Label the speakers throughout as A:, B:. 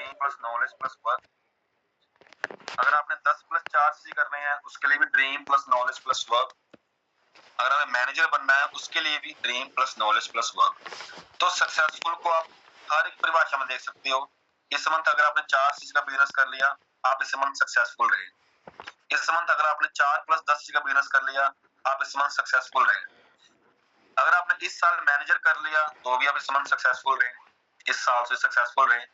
A: Dream plus knowledge plus work. अगर आपने 10 plus 4 चीजें करने हैं उसके लिए भी dream plus knowledge plus work. अगर हमें मैनेजर बनना है उसके लिए भी dream plus knowledge plus work. तो सक्सेसफुल को आप हर एक परिभाषा में देख सकते हो। इस मंथ अगर आपने 4 चीज का बिजनेस कर लिया, आप इस मंथ सक्सेसफुल रहे। इस मंथ अगर आपने 4 प्लस 10 चीज का बिजनेस कर लिया, आप इस मंथ सक्सेसफुल रहे। अगर आपने इस साल मैनेजर कर लिया तो भी आप इस मंथ सक्सेसफुल रहे, इस साल से सक्सेसफुल रहे।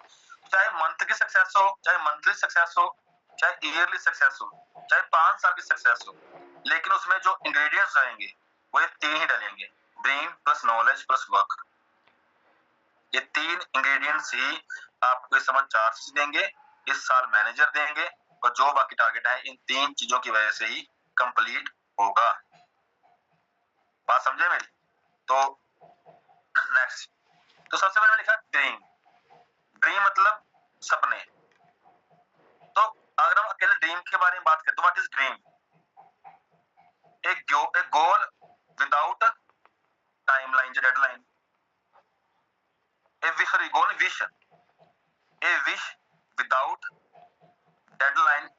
A: चाहे मंथ की सक्सेस हो, चाहे मंथली सक्सेस हो, चाहे ईयरली सक्सेस हो, चाहे 5 साल की सक्सेस हो, लेकिन उसमें जो इंग्रेडिएंट्स रहेंगे वो ये 3 ही डलेंगे, dream plus knowledge plus work. ये 3 इंग्रेडिएंट्स ही आपको इस मंथ 4 चीज देंगे, इस साल मैनेजर देंगे, और जो बाकी टारगेट है इन 3 चीजों की वजह से ही कंप्लीट होगा। बात समझे मेरी? तो नेक्स्ट, तो सबसे पहले लिखा ड्रीम। ड्रीम मतलब सपने। तो अगर हम अकेले ड्रीम के बारे में बात करें तो व्हाट इज ड्रीम? एक goal without timeline, deadline. A wish without deadline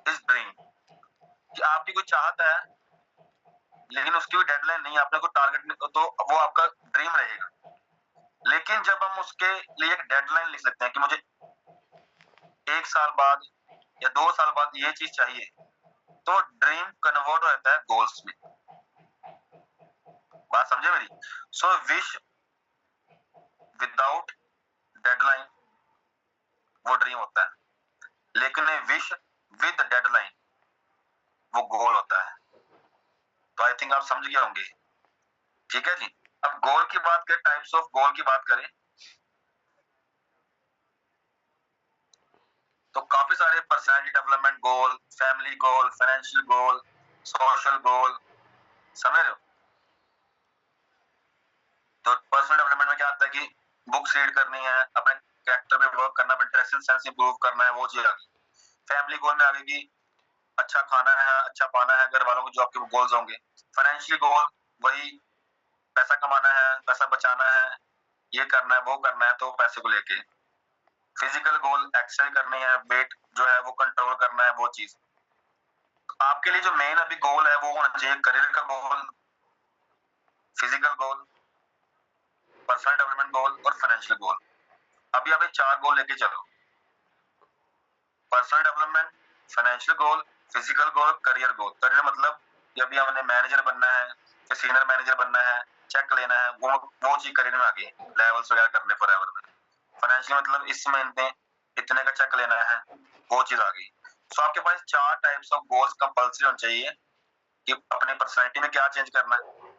A: is dream. कि आपकी कोई चाहत है लेकिन उसकी भी डेडलाइन नहीं है, आपने कोई टारगेट नहीं, तो वो आपका ड्रीम रहेगा। लेकिन जब हम उसके लिए एक डेडलाइन लिख सकते हैं कि मुझे 1 साल बाद या 2 साल बाद ये चीज चाहिए, तो ड्रीम कन्वर्ट हो जाता है गोल्स में। बात समझे मेरी? सो विश विदाउट डेडलाइन वो ड्रीम होता है, लेकिन विश विद डेडलाइन वो गोल होता है। तो आई थिंक आप समझ गए होंगे। ठीक है जी। अब गोल की बात करें, टाइप्स ऑफ गोल की बात करें, तो काफी सारे personality development goal, family goal, financial goal, social goal, समझ रहे हो? तो पर्सनल डेवलपमेंट में क्या आता है कि बुक्स रीड करनी है, अपने कैरेक्टर पे वर्क करना, अपने ड्रेसिंग सेंस इंप्रूव करना है, वो चीज आ गई। फैमिली गोल में आ गई कि अच्छा खाना है, अच्छा पाना है, घर वालों को जो आपके गोल्स होंगे। फाइनेंशियल गोल वही पैसा कमाना है, पैसा बचाना है, ये करना है, वो करना है, तो पैसे को लेके। फिजिकल गोल एक्सरसाइज करनी है, वेट जो है वो कंट्रोल करना है, वो चीज। तो आपके लिए जो मेन अभी गोल है वो होना चाहिए करियर का goal, physical goal, personal development goal और फाइनेंशियल गोल। अभी आप 4 गोल लेके चलो, personal development, financial goal, physical goal, career goal. Career मतलब अभी हमने मैनेजर बनना है, फिर सीनियर मैनेजर बनना है, चेक लेना है, वो चीज करियर में आ गई, लेवल्स वगैरह करने फॉरएवर में। फाइनेंशियल मतलब इस महीने इतने का चेक लेना है, वो चीज आ गई। सो आपके पास 4 टाइप्स ऑफ गोल्स कंपल्सरी होने चाहिए कि अपने पर्सनैलिटी में क्या चेंज करना है,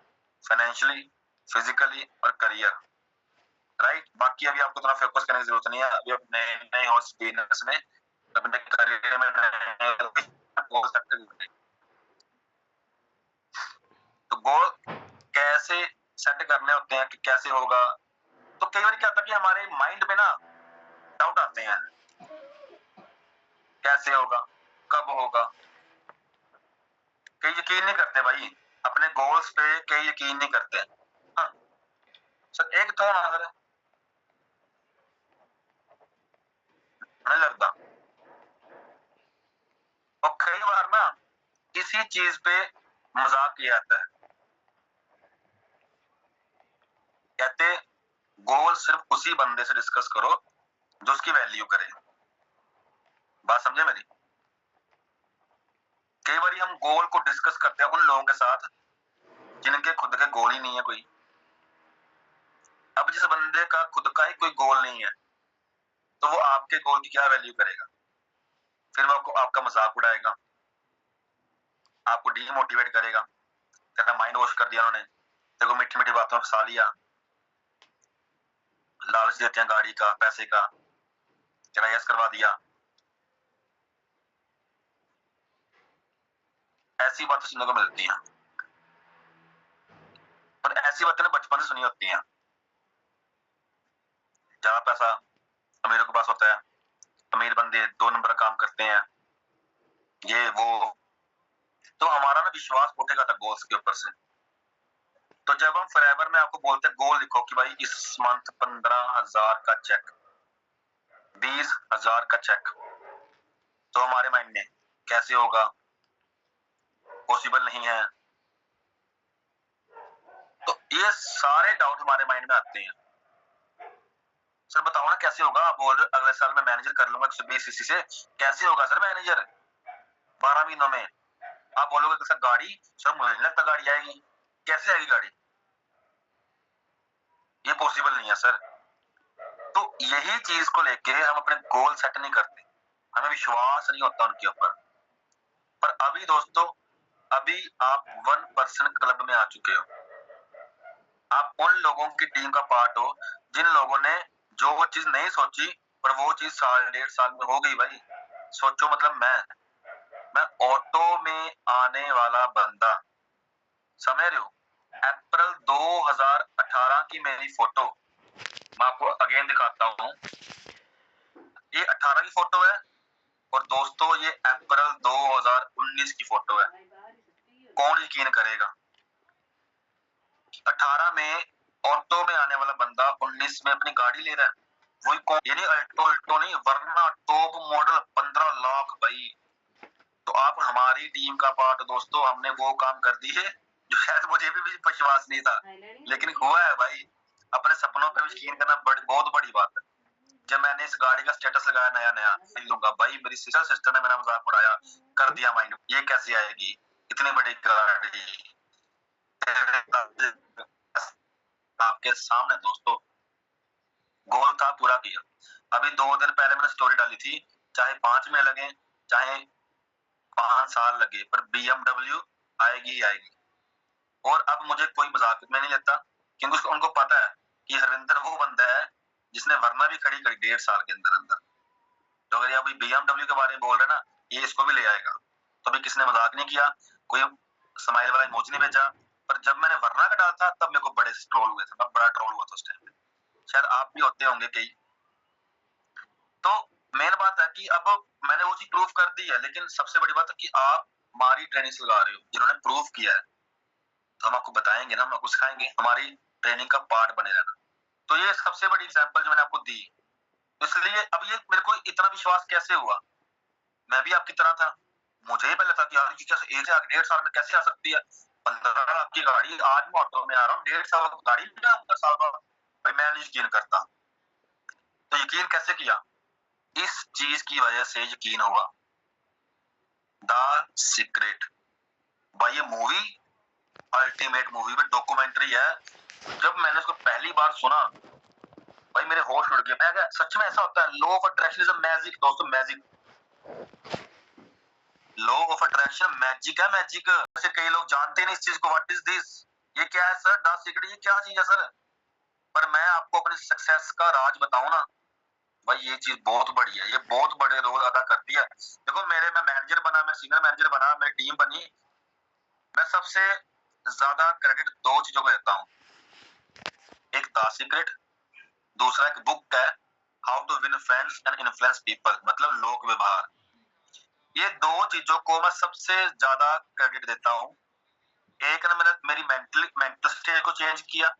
A: फाइनेंशियली, फिजिकली और करियर। राइट? बाकी अभी आपको इतना फोकस करने की जरूरत नहीं है। अभी अपने नए हो बिजनेस में, अपने करियर में गोल सेट करने। तो गोल कैसे सेट करने होते हैं कि कैसे होगा? तो कई बार क्या होता है कि हमारे माइंड में ना डाउट आते हैं, कैसे होगा, कब होगा। कई यकीन नहीं करते भाई अपने गोल्स पे, कई यकीन नहीं करते। हाँ सर, एक तो ना सर नहीं लगता। और कई बार ना किसी चीज पे मजाक किया जाता है, कहते गोल सिर्फ उसी बंदे से डिस्कस करो जो उसकी वैल्यू करे। बात समझे मेरी? कई बार हम गोल को डिस्कस करते हैं उन लोगों के साथ जिनके खुद के गोल ही नहीं है कोई। अब जिस बंदे का खुद का ही कोई गोल नहीं है तो वो आपके गोल की क्या वैल्यू करेगा? फिर वो आपको आपका मजाक उड़ाएगा, आपको डीमोटिवेट करेगा, तेरा माइंड वॉश कर दिया उन्होंने, तेरे को मीठी मीठी बातों में फंसा लिया, लालच देते हैं गाड़ी का, पैसे का, तेरा यस करवा दिया। ऐसी बातें सुनने को मिलती हैं, और ऐसी बातें ना बचपन से सुनी होती हैं। ज्यादा पैसा अमीरों के पास होता है, अमीर बंदे 2 नंबर का काम करते हैं, ये वो। तो हमारा ना विश्वास उठेगा था गोल्स के ऊपर से। तो जब हम फॉरएवर में आपको बोलते हैं गोल लिखो कि भाई इस मंथ 15,000 का चेक, 20,000 का चेक, तो हमारे माइंड में कैसे होगा, पॉसिबल नहीं है। तो ये सारे डाउट हमारे माइंड में आते हैं। सर बताओ ना कैसे होगा, आप बोल रहे अगले साल मैं मैनेजर कर लूंगा 120 सीसी से, कैसे होगा सर मैनेजर 12 महीनों में? आप बोलोगे सर गाड़ी, सर मुझे नहीं लगता गाड़ी आएगी। कैसे आएगी गाड़ी? ये पॉसिबल नहीं है सर। तो यही चीज को लेके हम अपने गोल सेट नहीं करते, हमें विश्वास नहीं होता उनके ऊपर। पर अभी दोस्तों, अभी आप 1% क्लब में आ चुके हो। आप उन लोगों की टीम का पार्ट हो जिन लोगों ने जो वो चीज नहीं सोची, पर वो चीज 1.5 साल में हो गई भाई। सोचो मतलब मैं ऑटो में आने वाला बंदा, समझ रहे हो? अप्रैल 2018 की मेरी फोटो मैं आपको अगेन दिखाता हूँ। ये 18 की फोटो है और दोस्तों ये अप्रैल 2019 की फोटो है। कौन यकीन करेगा? 18 में ऑटो में आने वाला बंदा 19 में अपनी गाड़ी ले रहा है। वही कौन? ये नहीं अल्टो नहीं, वरना टॉप मॉडल 15 लाख भाई। तो आप हमारी टीम का पार्ट दोस्तों, हमने वो काम कर दी है जो शायद मुझे भी विश्वास नहीं था, लेकिन हुआ है भाई। अपने सपनों पर यकीन करना बहुत बड़ी बात है। जब मैंने इस गाड़ी का स्टेटस लगाया नया नया लूंगा भाई, मेरी सिस्टर ने मेरा मजाक उड़ाया, कर दिया माइंड, ये कैसे आएगी इतनी बड़ी गाड़ी आपके सामने दोस्तों। गोल था, पूरा किया। अभी 2 दिन पहले मैंने स्टोरी डाली थी, चाहे 5 में लगे चाहे 5 साल लगे, पर BMW आएगी ही आएगी। और अब मुझे कोई मजाक में नहीं लेता, क्योंकि उनको पता है कि हरविंदर वो बंदा है जिसने वरना भी खड़ी करी 1.5 साल के अंदर अंदर। तो अगर ये अभी BMW के बारे में बोल रहे ना, ये इसको भी ले आएगा। तो अभी किसने मजाक नहीं किया, कोई स्माइल वाला इमोजी नहीं भेजा। पर जब मैंने वरना का डाला था तब मेरे को बड़े ट्रोल हुए थे, मैं बड़ा ट्रोल हुआ था उस टाइम पे, शायद आप भी होते होंगे कई। तो मेन बात है कि अब मैंने वो चीज प्रूफ कर दी है, लेकिन सबसे बड़ी बात है कि आप हमारी ट्रेनिंग लगा रहे हो, जिन्होंने प्रूफ किया है। तो हम आपको बताएंगे ना, हम आपको सिखाएंगे, हमारी ट्रेनिंग का पार्ट बने रहना। तो ये सबसे बड़ी एग्जांपल जो मैंने आपको दी, इसलिए अब ये मेरे को इतना विश्वास कैसे हुआ, मैं भी आपकी तरह था। मुझे ही पहले था कि यार ये कैसे 1.5 साल में कैसे आ सकती है 15 लाख की गाड़ी। आज मैं ऑटो में आ रहा हूँ, 1.5 साल की गाड़ी में 15 साल बाद, भाई मैं नहीं यकीन करता। तो यकीन कैसे किया? इस चीज की वजह से यकीन हुआ। द सीक्रेट भाई, ये मूवी अल्टीमेट मूवी में डॉक्यूमेंट्री है। जब मैंने उसको पहली बार सुना भाई मेरे होश उड़ गए। मैं क्या सच में ऐसा होता है? Law of attraction is a magic दोस्तों, magic. Law of attraction magic है, मैजिक। वैसे कई लोग जानते नहीं इस चीज को, व्हाट इज दिस, ये क्या है सर, द सीक्रेट, ये क्या चीज है सर? पर मैं आपको अपनी सक्सेस का राज बताऊं ना भाई, ये चीज बहुत बड़ी है, ये बहुत बड़े रोल अदा करती है। देखो मैं मैनेजर बना, मैं सीनियर मैनेजर बना, मेरी टीम बनी, मैं सबसे ज्यादा क्रेडिट 2 चीजों को देता हूँ। एक द सीक्रेट, दूसरा एक बुक है how to win friends and influence people, मतलब लोक व्यवहार। ये 2 चीजों को मैं सबसे ज्यादा क्रेडिट देता हूँ। एक ने मेरी मेंटल स्टेट को चेंज किया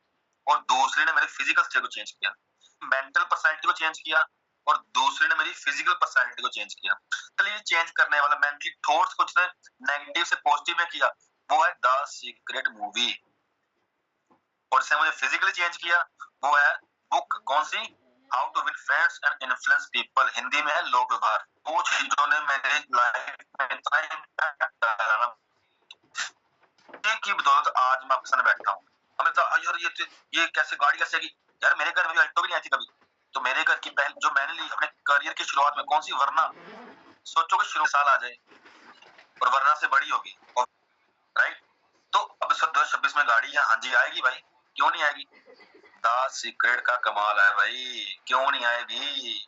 A: और दूसरी ने मेरी फिजिकल स्टेट को चेंज किया। मेंटल पर्सनैलिटी को चेंज किया और दूसरी ने मेरी फिजिकल पर्सनैलिटी को चेंज किया। तो ये चेंज करने वाला मेंटली थॉट्स को जिसने नेगेटिव से पॉजिटिव में किया, वो है द सीक्रेट मूवी। और जिसने मुझे फिजिकली चेंज किया वो है बुक, कौन सी? How to win friends and influence people, Hindi में है लोक व्यवहार। वो चीजों ने मेरे लाइफ में इतना इम्पैक्ट डाला ना, की बदौलत आज मैं आपके सामने बैठा हूँ। हमें तो यार ये कैसे गाड़ी कैसे आएगी यार, मेरे घर में भी अल्टो भी नहीं आई थी कभी। तो मेरे घर की पहल जो मैंने ली अपने करियर की शुरुआत में, कौन सी? वरना। सोचो कि शुरू साल आ जाए और वरना से बड़ी होगी, राइट? तो अब 2026 में गाड़ी है, हाँ जी आएगी भाई, क्यों नहीं आएगी? द सीक्रेट का कमाल है भाई, क्यों नहीं आएगी?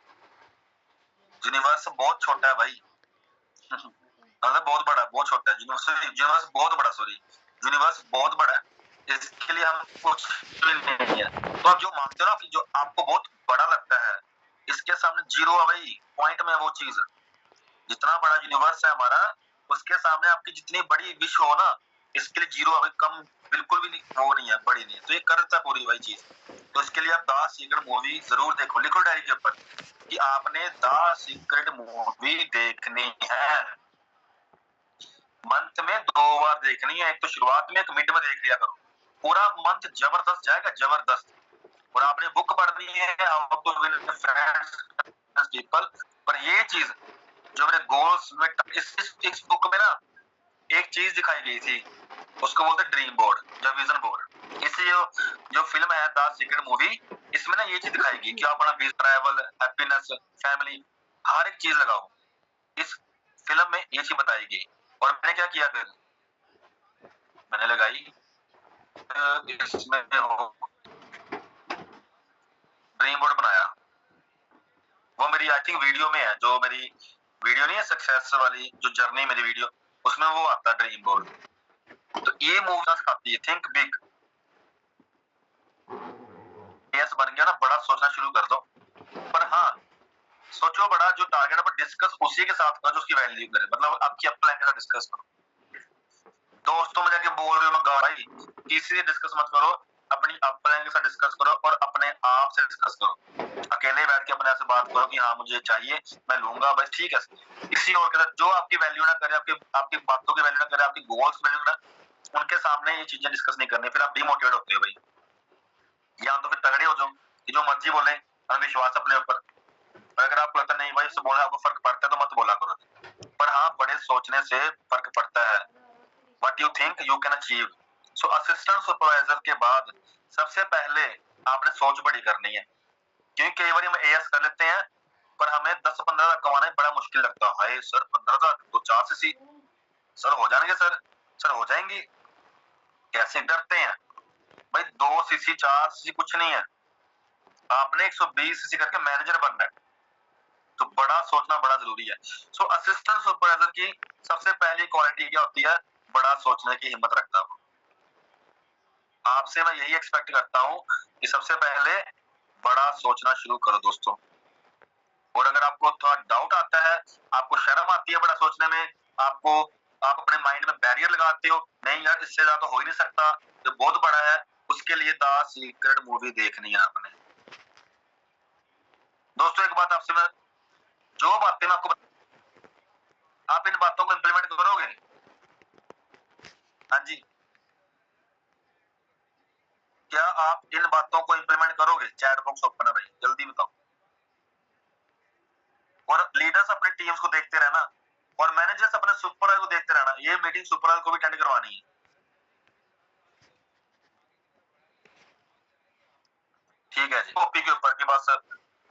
A: यूनिवर्स बहुत छोटा है भाई मतलब बहुत बड़ा, बहुत छोटा है। यूनिवर्स बहुत बड़ा, सॉरी, यूनिवर्स बहुत बड़ा है, इसके लिए हम कुछ नहीं है। तो आप जो मानते हो ना कि जो आपको बहुत बड़ा लगता है, इसके सामने जीरो है भाई, पॉइंट में है वो चीज। जितना बड़ा यूनिवर्स है हमारा, उसके सामने आपकी जितनी बड़ी विश हो ना, इसके लिए जीरो अभी कम बिल्कुल भी नहीं, वो नहीं है, बड़ी नहीं है, तो ये करता है पूरी वही चीज। तो इसके लिए आप द सीक्रेट मूवी जरूर देखो, लिखो डायरी के ऊपर कि आपने द सीक्रेट मूवी देखनी है, मंथ में 2 बार देखनी है, एक तो शुरुआत में, एक मिड में देख लिया करो, पूरा मंथ जबरदस्त जाएगा, जबरदस्त। और आपने बुक पढ़नी है how to win friends people, पर ये चीज जो मेरे गोल्स में इस बुक में ना एक चीज दिखाई गई थी, उसको बोलते ड्रीम बोर्ड या विजन बोर्ड। इस जो फिल्म है द सीक्रेट मूवी, इसमें ना ये चीज दिखाएगी कि आप अपना ट्रैवल, हैप्पीनेस, फैमिली, हर एक चीज लगाओ। इस फिल्म में ये चीज बताई गई। और मैंने क्या किया फिर, मैंने लगाई इसमें ड्रीम बोर्ड बनाया। वो मेरी आई थिंक वीडियो में है, जो मेरी वीडियो नहीं है सक्सेस वाली जो जर्नी मेरी वीडियो, उसमें वो आता है ड्रीम बोर्ड। तो ये मूवी खाती है थिंक बिग, एस बन गया ना, बड़ा सोचना शुरू कर दो। पर हाँ, सोचो बड़ा, जो टारगेट है डिस्कस उसी के साथ करो जो उसकी वैल्यू करे, मतलब आपकी अपलाइन के साथ डिस्कस करो। दोस्तों में जाके बोल रहे हो मैं भाई, किसी से डिस्कस मत करो, अपनी अपलाइन के साथ डिस्कस करो और अपने आप से डिस्कस करो। अकेले बैठ के अपने आप से बात करो कि हाँ मुझे चाहिए, मैं लूंगा, बस ठीक है। किसी और के साथ जो आपकी वैल्यू ना करे, आपकी बातों की वैल्यू ना करे, आपकी गोल्स वैल्यू ना, उनके सामने ये चीजें डिस्कस नहीं करनी, फिर आप डिमोटिवेट होते हो भाई। या तो फिर तगड़े हो जाओ कि जो मर्जी बोले, हमें विश्वास अपने ऊपर। अगर आपको लगता नहीं भाई इससे बोलने आपको फर्क पड़ता है तो मत बोला करो। पर हाँ, बड़े सोचने से फर्क पड़ता है। What you think you can achieve. So assistant supervisor के बाद सबसे पहले आपने सोच बड़ी करनी है, क्योंकि कई बार हम एएस कर लेते हैं पर हमें 10-15 कमाना बड़ा मुश्किल लगता है। हाय सर 15,000 तो 4 सीसी सर हो जाएंगे, सर हो जाएंगे, कैसे डरते हैं भाई। 2 सीसी 4 सीसी कुछ नहीं है, आपने 120 सीसी करके मैनेजर बनना है, तो बड़ा सोचना बड़ा जरूरी है। सो असिस्टेंट सुपरवाइजर की सबसे पहली क्वालिटी क्या होती है, बड़ा सोचने की हिम्मत रखता हूं। आपसे मैं यही एक्सपेक्ट करता हूं कि सबसे पहले बड़ा सोचना शुरू करो दोस्तों। और अगर आपको थोड़ा डाउट आता है, आपको शर्म आती है बड़ा सोचने में, आप अपने माइंड में बैरियर लगाते हो, नहीं यार इससे ज्यादा तो हो ही नहीं सकता, जो बहुत बड़ा है, उसके लिए द सीक्रेट मूवी देखनी है आपने। दोस्तों एक बात आपसे मैं, जो बातें मैं आपको, आप इन बातों को इंप्लीमेंट करोगे? हाँ जी, क्या आप इन बातों को इंप्लीमेंट करोगे? चैट बॉक्स ओपन है भाई, जल्दी बताओ। और लीडर्स अपने टीम्स को देखते रहना, और मैनेजर्स अपने सुपरवाइजर को देखते रहना। ये मीटिंग सुपरवाइजर को भी अटेंड करवानी है, ठीक है जी। कॉपी के ऊपर की बस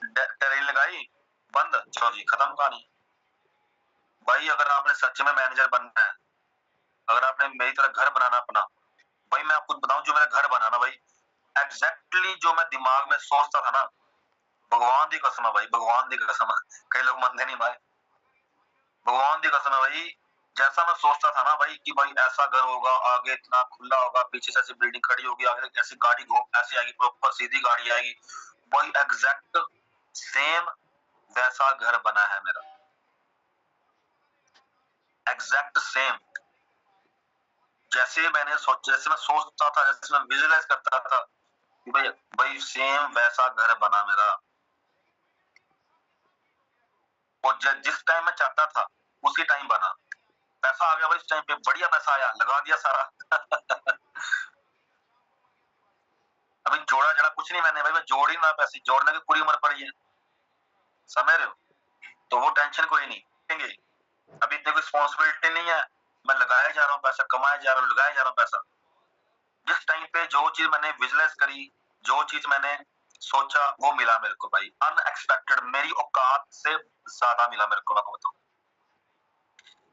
A: टैली लगाई, बंद, चलो जी खत्म कहानी। भाई अगर आपने सच में मैनेजर बनना है, अगर आपने मेरी तरह घर बनाना अपना, भाई मैं आपको बताऊं, जो मेरा घर बनाना भाई, एग्जैक्टली जो मैं दिमाग में सोचता था ना, भगवान दी कसम है भाई, भगवान दी कसम है, कई लोग मानते नहीं भाई, भगवान दी कसम है भाई, जैसा मैं सोचता था ना भाई कि भाई ऐसा घर होगा, आगे इतना खुला होगा, पीछे से ऐसी बिल्डिंग खड़ी होगी, आगे ऐसी गाड़ी ऐसी आएगी, प्रॉपर सीधी गाड़ी आएगी, भाई एग्जैक्ट सेम वैसा घर बना है मेरा, एग्जैक्ट सेम। जैसे मैंने सोचा, जैसे मैं सोचता था, जैसे मैं विजुअलाइज करता था कि भाई भाई सेम वैसा घर बना मेरा। और जिस टाइम मैं चाहता था उसी टाइम बना। पैसा आ गया भाई, इस टाइम पे बढ़िया पैसा आया, लगा दिया सारा। अभी जोड़ा जड़ा कुछ नहीं मैंने भाई, मैं जोड़ ही ना, पैसे जोड़ने की पूरी उम्र पड़ी है, समझ रहे हो? तो वो टेंशन कोई नहीं देंगे। अभी इतनी कोई रिस्पॉन्सिबिलिटी नहीं है, मैं लगाया जा रहा हूँ पैसा, कमाया जा रहा हूँ, लगाया जा रहा हूँ पैसा। जिस टाइम पे जो चीज मैंने विजुअलाइज करी, जो चीज मैंने सोचा, वो मिला मेरे को भाई, अनएक्सपेक्टेड, मेरी औकात से ज्यादा मिला मेरे को। मैं बताऊं,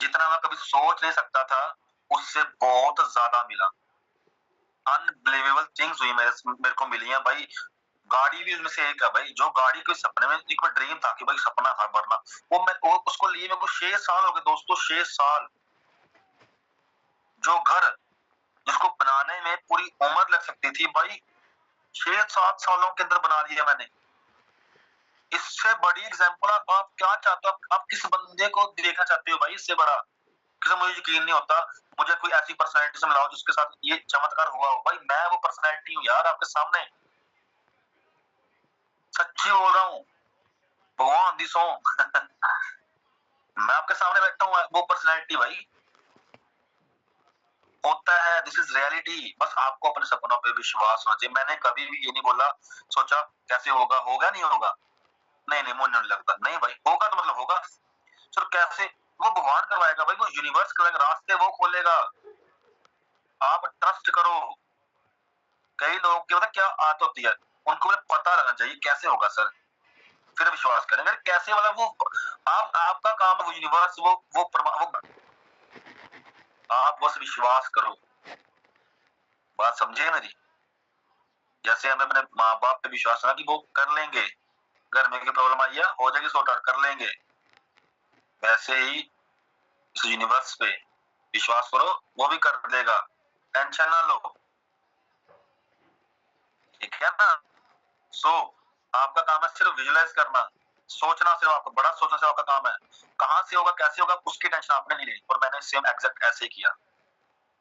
A: जितना मैं कभी सोच नहीं सकता था उससे बहुत ज्यादा मिला। अनबिलीवेबल थिंग्स हुई मेरे को मिली है भाई। गाड़ी भी उसमें से एक है भाई, जो गाड़ी के सपने में एक ड्रीम था कि भाई सपना था वरना, वो उसको लिए मेरे को 6 साल हो गए दोस्तों, 6 साल। जो घर जिसको बनाने में पूरी उम्र लग सकती थी भाई, 6-7 सालों के अंदर बना लिया मैंने। इससे बड़ी एग्जांपल आप क्या चाहते हो? आप किस बंदे को देखना चाहते हो भाई इससे बड़ा? किसी मुझे यकीन नहीं होता मुझे कोई ऐसी पर्सनैलिटी से मिलाओ जिसके साथ ये चमत्कार हुआ हो। भाई मैं वो पर्सनैलिटी हूँ यार आपके सामने, सच्ची बोल रहा हूँ, भगवान दी सो मैं आपके सामने बैठा हूँ, वो पर्सनैलिटी भाई होता है। This is reality. बस आपको अपने सपनों पे विश्वास होना चाहिए। मैंने कभी भी ये नहीं बोला सोचा कैसे होगा, होगा नहीं होगा, नहीं नहीं मुझे नहीं लगता, नहीं भाई होगा तो मतलब होगा। सर कैसे, वो भगवान करवाएगा भाई, वो यूनिवर्स करवाएगा, रास्ते वो खोलेगा, आप ट्रस्ट करो। कई लोगों की पता क्या आदत होती है, उनको पता रहना चाहिए कैसे होगा सर, फिर विश्वास करेंगे। कैसे मतलब वो आपका काम है, वो यूनिवर्स वो आप बस विश्वास करो। बात समझे मेरी? जैसे हमें अपने माँ बाप पे विश्वास है कि वो कर लेंगे, घर में प्रॉब्लम आई है हो जाएगी, सॉर्ट आउट कर लेंगे, वैसे ही इस यूनिवर्स पे विश्वास करो, वो भी कर देगा, टेंशन ना लो, ठीक है ना। सो आपका काम है सिर्फ विजुअलाइज करना, सोचना, सिर्फ आपका बड़ा सोचना सिर्फ आपका काम है। कहां से होगा कैसे होगा उसकी टेंशन आपने नहीं लेनी। और मैंने सेम एग्जैक्ट ऐसे ही किया।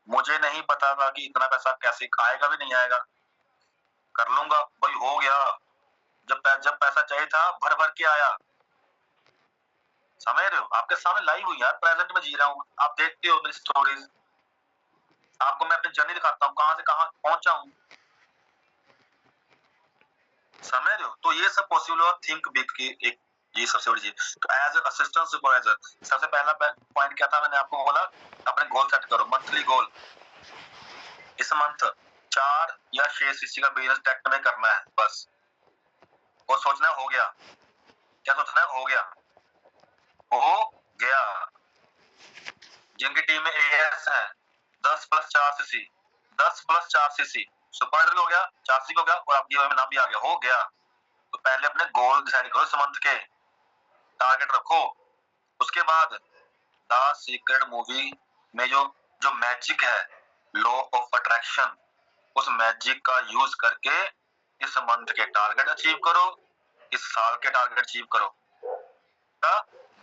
A: मुझे नहीं पता था कि इतना पैसा कैसे आएगा, भी नहीं आएगा, कर लूंगा भाई, हो गया। जब पैसा चाहिए था भर भर के आया। समझ रहे हो? आपके सामने लाइव हुई यार, प्रेजेंट में जी रहा हूँ, आप देखते हो मेरी स्टोरीज, आपको मैं अपनी जर्नी दिखाता हूँ, कहां से कहां पहुंचा हूँ। समझ रहे हो? तो ये सब पॉसिबल हुआ थिंक बिग की एक ये सबसे बड़ी चीज। तो एज असिस्टेंट सुपरवाइजर सबसे पहला पॉइंट क्या था, मैंने आपको बोला अपने गोल सेट करो, मंथली गोल। इस मंथ 4 या 6 सीसी का बिजनेस टेक्ट में करना है बस। वो सोचना हो गया, क्या सोचना है हो गया, हो गया। जिनकी टीम में एएस है 10 + 4 सीसी, 10 + 4 सीसी सुपरवाइजर हो गया, 4 सीसी हो गया, और आपकी नाम भी आ गया, हो गया। तो पहले अपने गोल डिसाइड करो, इस मंथ के टारगेट रखो। उसके बाद द सीक्रेट मूवी में जो जो मैजिक है, लॉ ऑफ अट्रैक्शन, उस मैजिक का यूज करके इस मंथ के टारगेट अचीव करो, इस साल के टारगेट अचीव करो।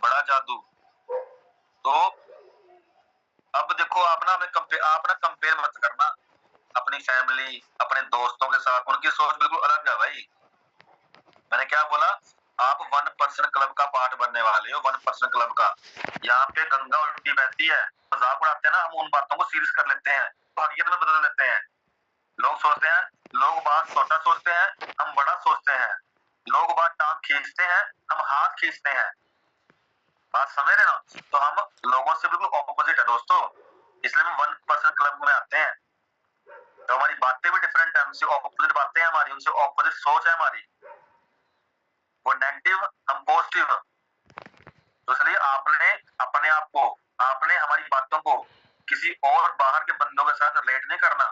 A: बड़ा जादू। तो अब देखो आप ना कंपेयर मत करना अपनी फैमिली अपने दोस्तों के साथ, उनकी सोच बिल्कुल अलग है भाई। मैंने क्या बोला, आप 1% क्लब का पार्ट बनने वाले हो, 1% क्लब का। यहाँ पे गंगा उल्टी बहती है, मजाक उड़ाते हैं ना, हम उन बातों को सीरियस कर लेते हैं, तो हकीकत में बदल देते हैं। लोग सोचते हैं, लोग बात छोटा सोचते हैं, हम बड़ा सोचते हैं। लोग बात टांग खींचते हैं, हम हाथ खींचते हैं। बात समझ रहे ना? तो हम लोगों से बिल्कुल ऑपोजिट है दोस्तों, इसलिए हम 1% क्लब में आते हैं। तो हमारी बातें भी डिफरेंट है, उनसे ऑपोजिट बातें हैं हमारी, उनसे ऑपोजिट सोच है हमारी। वो नेगेटिव, हम पॉजिटिव। तो इसलिए आपने अपने आप को, आपने हमारी बातों को किसी और बाहर के बंदों के साथ रिलेट नहीं करना।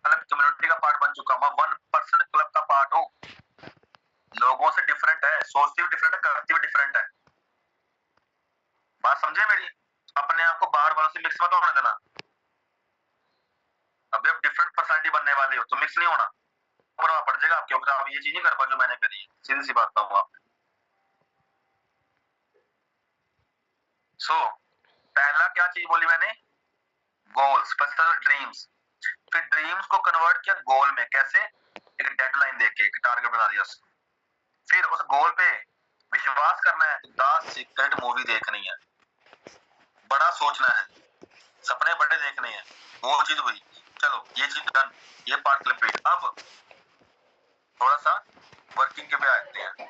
A: अलग कम्युनिटी का पार्ट बन चुका हूं, 1% क्लब का पार्ट हूं। लोगों से डिफरेंट है, सोचती भी डिफरेंट है, करती भी डिफरेंट है। बात समझे मेरी? अपने आप को बाहर वालों से मिक्स मत होने देना। अभी आप डिफरेंट पर्सनालिटी बनने वाले हो तो मिक्स नहीं होना, प्रभाव पड़ जाएगा आपके ऊपर। आप ये चीज नहीं कर पा जो मैंने करी है, सीधी सी बात कहूँ आप। सो पहला क्या चीज बोली मैंने, गोल्स, ड्रीम्स। फिर ड्रीम्स को कन्वर्ट किया गोल में, कैसे? एक डेडलाइन देके एक टारगेट बना दिया। फिर उस गोल पे विश्वास करना है, द सीक्रेट मूवी देखनी है, बड़ा सोचना है, सपने बड़े देखने हैं। वो चीज हुई, चलो ये चीज डन, ये पार्ट कंप्लीट। अब थोड़ा सा वर्किंग के पे आते हैं,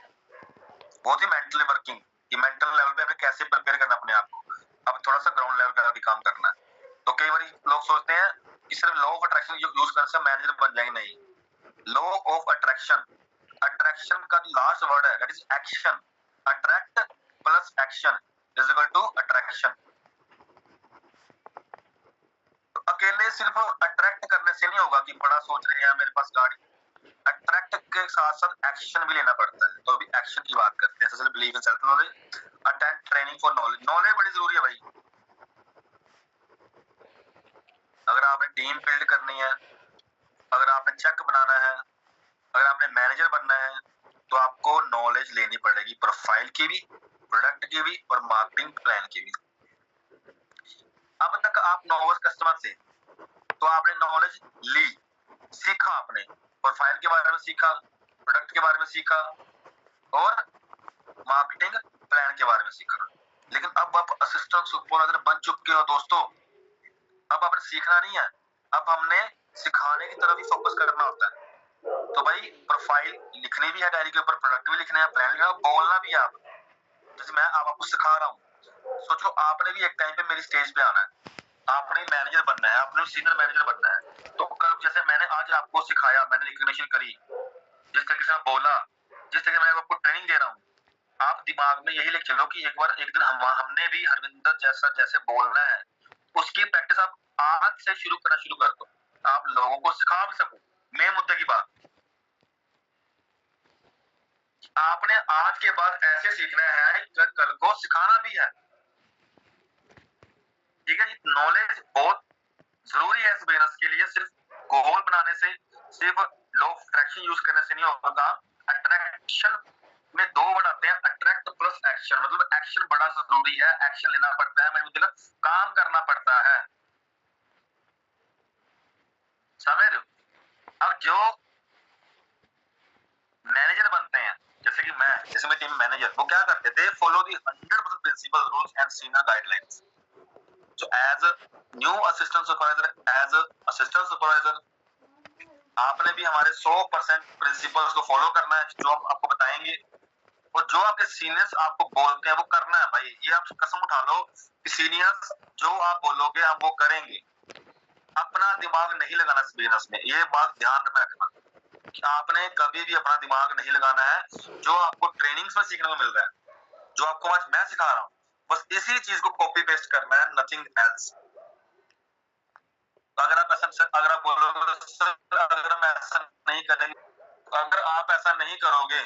A: बहुत ही मेंटली वर्किंग, कि मेंटल लेवल पे हमें कैसे प्रिपेयर करना अपने आप को। अब थोड़ा सा ग्राउंड लेवल का भी काम करना है। तो कई बार लोग सोचते हैं कि सिर्फ लॉ ऑफ अट्रैक्शन यूज करने से मैनेजर बन जाएंगे, नहीं। लॉ ऑफ अट्रैक्शन, अट्रैक्शन का लास्ट वर्ड है that is action. Attract plus action is equal to attraction. तो अकेले सिर्फ अट्रैक्ट करने से नहीं होगा कि बड़ा सोच रहे हैं मेरे पास गाड़ी। अट्रैक्ट के साथ साथ एक्शन भी लेना पड़ता है। तो अभी एक्शन की बात करते हैं। सबसे believe in self knowledge, attend training for knowledge. Knowledge बड़ी जरूरी है भाई। अगर आपने टीम बिल्ड करनी है, अगर आपने चेक बनाना है, अगर आपने मैनेजर बनना है, तो आपको नॉलेज लेनी पड़ेगी, प्रोफाइल की भी, प्रोडक्ट की भी, और मार्केटिंग प्लान की भी। अब तक आप नोवस कस्टमर से, तो आपने नॉलेज ली, सीखा, आपने प्रोफाइल के बारे में सीखा, प्रोडक्ट के बारे में सीखा और मार्केटिंग प्लान के बारे में सीखा। लेकिन अब आप असिस्टेंट सुपरवाइजर बन चुके हो दोस्तों। अब आपने सीखना नहीं है, अब हमने सिखाने की तरफ ही फोकस करना होता है। तो भाई प्रोफाइल लिखनी भी है डायरी के ऊपर, प्रोडक्ट भी लिखना है, प्लान लिखना है, बोलना भी है। आप जैसे मैं आपको सिखा रहा हूँ, सोचो आपने भी एक टाइम पे मेरी स्टेज पे आना है, आपने मैनेजर बनना है, आपने सीनियर मैनेजर बनना है। तो कल जैसे मैंने आज आपको सिखाया, मैंने रिकग्निशन करी, जिस तरीके से बोला, जिस तरीके से मैं आपको ट्रेनिंग दे रहा हूँ, आप दिमाग में यही लिख चलो कि एक दिन हमने भी हरविंदर जैसा जैसे बोलना है। उसकी प्रैक्टिस आप आज से शुरू करना शुरू कर दो, आप लोगों को सिखा भी सको। मेन मुद्दे की बात, आपने आज के बाद ऐसे सीखना है कि कल को सिखाना भी है। ठीक है, नॉलेज बहुत जरूरी है इस बिजनेस के लिए। सिर्फ गोल बनाने से, सिर्फ लॉ ऑफ अट्रैक्शन यूज करने से नहीं होगा। अट्रैक्शन में दो वर्ड आते हैं, अट्रैक्ट प्लस एक्शन। मतलब एक्शन बड़ा जरूरी है, एक्शन लेना पड़ता है, मैंने काम करना पड़ता है, समझ रहे हो। अब जो मैनेजर बनते हैं, जैसे कि मैं, जैसे मैं टीम मैनेजर, वो क्या करते थे, follow the 100% principle, rules and senior guidelines. So as a new assistant supervisor, as a assistant supervisor, आपने भी हमारे 100% प्रिंसिपल्स को फॉलो करना है, जो हम आपको बताएंगे, और जो आपके सीनियर्स आपको बोलते हैं वो करना है। भाई ये आप कसम उठा लो कि सीनियर्स जो आप बोलोगे हम वो करेंगे। अपना दिमाग नहीं लगाना इस बिजनेस में, ये बात ध्यान में रखना कि आपने कभी भी अपना दिमाग नहीं लगाना है। जो आपको ट्रेनिंग्स में सीखने को मिल रहा है, जो आपको आज मैं सिखा रहा हूँ, बस इसी चीज को कॉपी पेस्ट करना है, नथिंग एल्स। अगर आप बोलोगे सर अगर हम ऐसा नहीं करेंगे, अगर आप ऐसा नहीं करोगे,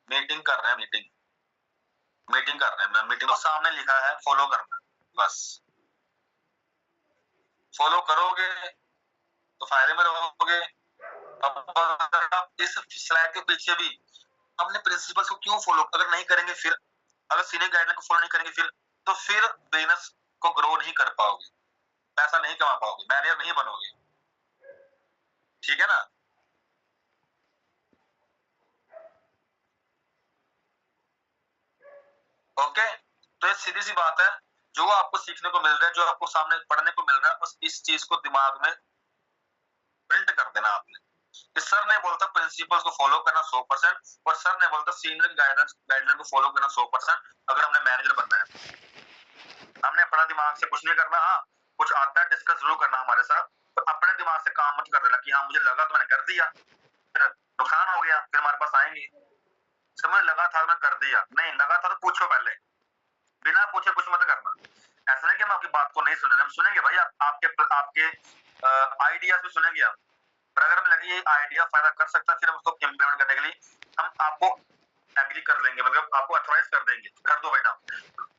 A: मीटिंग कर रहे हैं, मीटिंग कर रहे हैं, मैं मीटिंग को सामने लिखा है, फॉलो करना, बस फॉलो करोगे तो फायदे में रहोगे। अब अगर आप इस स्लाइड के पीछे भी हमने प्रिंसिपल्स को क्यों फॉलो, अगर नहीं करेंगे, फिर अगर सीनियर गाइडलाइन को फॉलो नहीं करेंगे, फिर बिजनेस को ग्रो नहीं कर पाओगे, पैसा नहीं कमा पाओगे, मैनेजर नहीं बनोगे। ठीक है ना। ओके, तो ये सीधी सी बात है। जो आपको सीखने को मिल रहा है, जो आपको सामने पढ़ने को मिल रहा है, बस इस चीज को दिमाग में प्रिंट कर देना आपने। कि सर ने बोलता प्रिंसिपल्स को फॉलो करना 100%, और सर ने बोलता सीनियर गाइडलाइन को फॉलो करना 100%। अगर हमने मैनेजर बनना है, हमने अपना दिमाग से कुछ नहीं करना। हाँ, कुछ आता है डिस्कस जरूर करना हमारे साथ, तो अपने दिमाग से काम मत कर देना कि हाँ मुझे लगा तो मैंने कर दिया, फिर नुकसान हो गया, फिर हमारे पास आएंगे। समझ लगा था मैं कर दिया, नहीं लगा था तो पूछो पहले, बिना पूछे कुछ मत करना। ऐसा नहीं कि हम आपकी बात को नहीं सुनेंगे, हम सुनेंगे भाई, आपके आइडियाज भी सुनेंगे हम, पर अगर हमें लगे ये आइडिया फायदा कर सकता है, फिर हम उसको इम्प्लीमेंट करने के लिए हम आपको एग्री कर लेंगे, मतलब आपको अथॉराइज कर देंगे, कर दो भाई ना।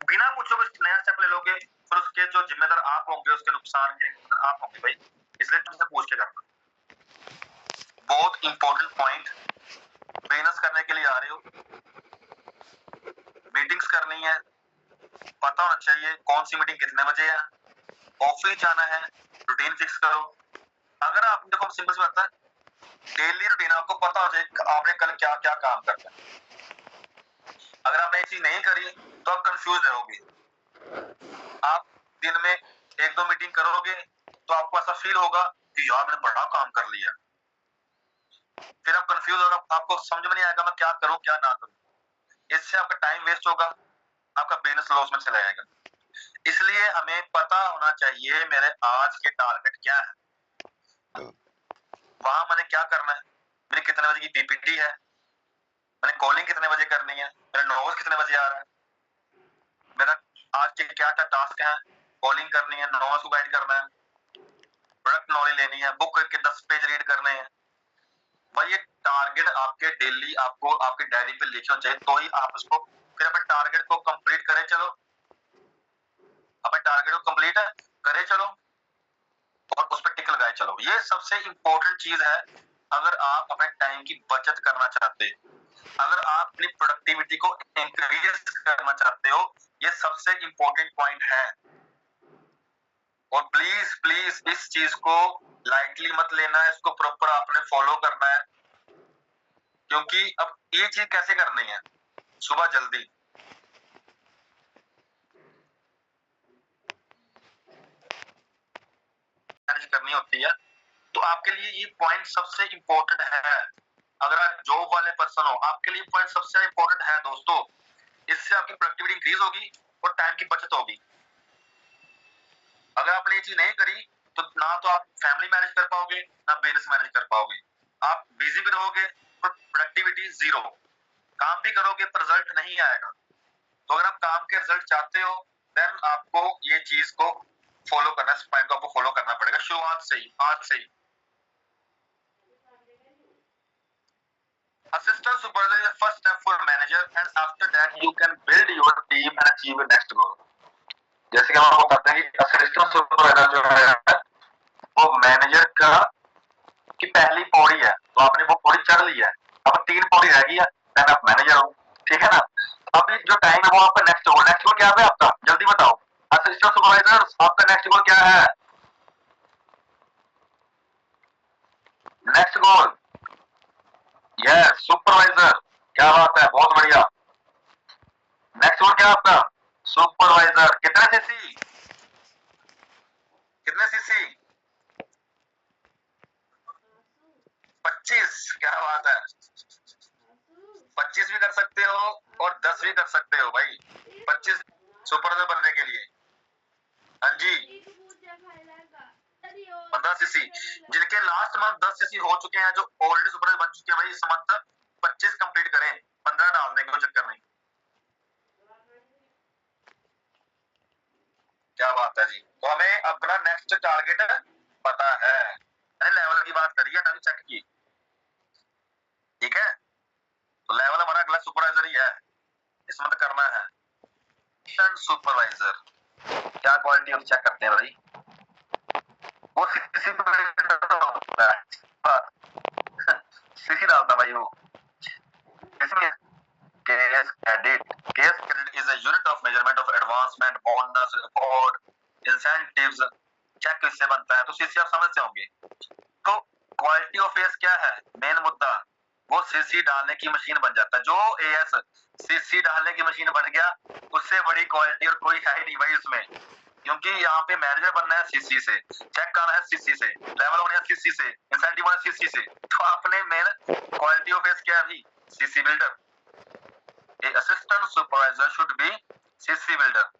A: बिना पूछे कुछ नया स्टेप ले लोगे, फिर उसके जो जिम्मेदार आप होंगे, उसके नुकसान के आप होंगे भाई, इसलिए तुमसे पूछ के करना। बहुत इंपॉर्टेंट पॉइंट, बिजनेस करने के लिए आ रहे हो, मीटिंग्स करनी है, पता होना चाहिए कौन सी मीटिंग कितने बजे है, ऑफिस जाना है, रूटीन फिक्स करो। अगर आप देखो सिंपल सी बात है, डेली रूटीन आपको पता हो जाए आपने कल क्या क्या काम करना है। अगर आपने ये चीज नहीं करी तो आप कंफ्यूज रहोगे। आप दिन में 1-2 मीटिंग करोगे तो आपको ऐसा फील होगा कि यार मैंने बड़ा काम कर लिया, फिर आप कंफ्यूज होगा, आपको समझ में नहीं आएगा मैं क्या करूं क्या ना करूं। इससे आपका टाइम वेस्ट होगा, आपका बिजनेस लॉस में चला जाएगा। इसलिए हमें पता होना चाहिए मेरे आज के टारगेट क्या है, वहां मैंने क्या करना है, मेरी कितने बजे की पीपीटी है, मैंने कॉलिंग कितने बजे करनी है, मेरा नोट्स कितने बजे आ रहा है, मेरा आज के क्या क्या टास्क है, कॉलिंग करनी है, नोट्स को गाइड करना है, प्रोडक्ट नॉलेज लेनी है, बुक करके 10 पेज रीड करने हैं। भाई ये टारगेट आपके डेली आपको आपके डायरी पे लिखे होने चाहिए, तो ही आप उसको फिर अपने टारगेट को कंप्लीट करें। चलो अपने टारगेट को कंप्लीट करे चलो, और उस पर टिक लगाए चलो। ये सबसे इंपॉर्टेंट चीज है अगर आप अपने टाइम की बचत करना चाहते हैं, अगर आप अपनी प्रोडक्टिविटी को इंक्रीज करना चाहते हो, ये सबसे इंपॉर्टेंट पॉइंट है। और प्लीज प्लीज इस चीज को लाइटली मत लेना है, इसको प्रॉपर आपने फॉलो करना है। क्योंकि अब ये चीज कैसे करनी है, सुबह जल्दी मैनेज करनी होती है, तो आपके लिए ये पॉइंट सबसे इंपॉर्टेंट है। अगर आप जॉब वाले पर्सन हो, आपके लिए पॉइंट सबसे इंपॉर्टेंट है दोस्तों। इससे आपकी प्रोडक्टिविटी इंक्रीज होगी और टाइम की बचत होगी। अगर आपने ये चीज नहीं करी तो ना तो आप फैमिली मैनेज कर पाओगे, ना बिजनेस मैनेज कर पाओगे। आप बिजी भी रहोगे और प्रोडक्टिविटी जीरो। काम भी करोगे पर रिजल्ट नहीं आएगा। तो अगर आप काम के रिजल्ट चाहते हो देन आपको ये चीज को फॉलो करना, इस पॉइंट को आपको फॉलो करना पड़ेगा शुरुआत से ही, आज से ही। Assistant supervisor is the first step for a manager, and after that you can build your team and achieve your next goal. जैसे कि हम आपको बताते हैं कि असिस्टेंट सुपरवाइजर जो है वो मैनेजर का की पहली पौड़ी है, तो आपने वो पौड़ी चढ़ ली है, अब 3 पौड़ी रह गई है, देन आप मैनेजर हो, ठीक है ना। अभी जो टाइम है वो आपका नेक्स्ट गोल, नेक्स्ट गोल क्या है आपका, जल्दी बताओ। असिस्टेंट सुपरवाइजर आपका नेक्स्ट गोल क्या है? नेक्स्ट गोल यस सुपरवाइजर, क्या बात है, बहुत बढ़िया। नेक्स्ट गोल क्या आपका? सुपरवाइजर। कितने सीसी, कितने सीसी? 25। क्या बात है, 25 भी कर सकते हो और 10 भी कर सकते हो भाई। 25 सुपरवाइजर बनने के लिए। हाँ जी 15 सीसी। जिनके लास्ट मंथ 10 सीसी हो चुके हैं, जो ऑलरेडी सुपरवाइजर बन चुके हैं भाई, इस मंथ 25 कंप्लीट करें, 15 डालने का चक्कर नहीं। क्या बात है जी। तो हमें अपना नेक्स्ट टारगेट पता है, लेवल की बात करिए ना, चेक की, ठीक है। तो लेवल हमारा अगला सुपरवाइजर ही है, इसमें तो करना है। सुपरवाइजर क्या क्वालिटी हम चेक करते हैं भाई, वो सीसी डालता भाई वो इसमें। Case credit, case credit is a unit of measurement of advancement, bonus, reward, incentives. Check किससे बनता है, तो सीसी आप समझते होंगे। तो क्वालिटी ऑफ एस क्या है, मेन मुद्दा, वो सीसी डालने की मशीन बन जाता है। जो एएस सीसी डालने की मशीन बन गया, उससे बड़ी क्वालिटी और कोई है ही नहीं भाई उसमें। क्योंकि यहाँ पे मैनेजर बनना है सीसी से, चेक करना है सीसी से, लेवल होना है सीसी से, इंसेंटिव होना है सीसी से। तो आपने मेन क्वालिटी ऑफ एस क्या है भी, CC builder. A assistant supervisor should be CC builder,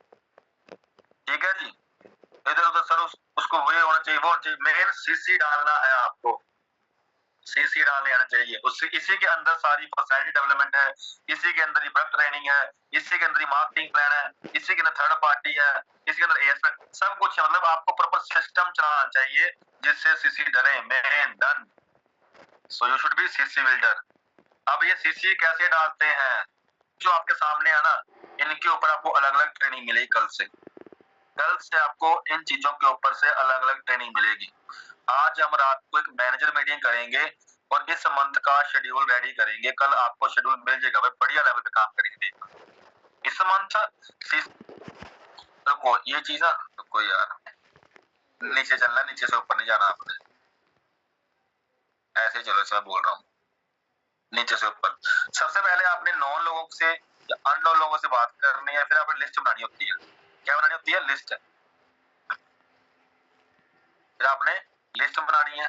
A: ठीक है जी। इधर उधर सर उसको वो होना चाहिए, वो होना चाहिए, मेन सीसी डालना है आपको, सीसी डालने आना चाहिए। उससे इसी के अंदर सारी पर्सनैलिटी डेवलपमेंट है, इसी के अंदर ही प्रोडक्ट ट्रेनिंग है, इसी के अंदर ही मार्केटिंग प्लान है, इसी के अंदर थर्ड पार्टी है, इसी के अंदर एएस सब कुछ है। मतलब आपको प्रॉपर सिस्टम चलाना चाहिए जिससे सीसी डले, main done. So you should be CC builder. अब ये सीसी कैसे डालते हैं, जो आपके सामने है ना, इनके ऊपर आपको अलग अलग ट्रेनिंग मिलेगी। कल से आपको इन चीजों के ऊपर से अलग अलग ट्रेनिंग मिलेगी। आज हम रात को एक मैनेजर मीटिंग करेंगे और इस मंथ का शेड्यूल रेडी करेंगे। कल आपको शेड्यूल मिल जाएगा भाई, बढ़िया लेवल पे काम करेंगे इस मंथ। रुको ये चीज, रुको यार, नीचे चलना, नीचे से ऊपर नहीं जाना आपने, ऐसे चलो, इसमें बोल रहा हूँ नीचे से ऊपर। सबसे पहले आपने नॉन लोगों से या अननोन लोगों से बात करनी है, फिर आपने लिस्ट बनानी होती है। क्या बनानी होती है, लिस्ट। फिर आपने लिस्ट बनानी है,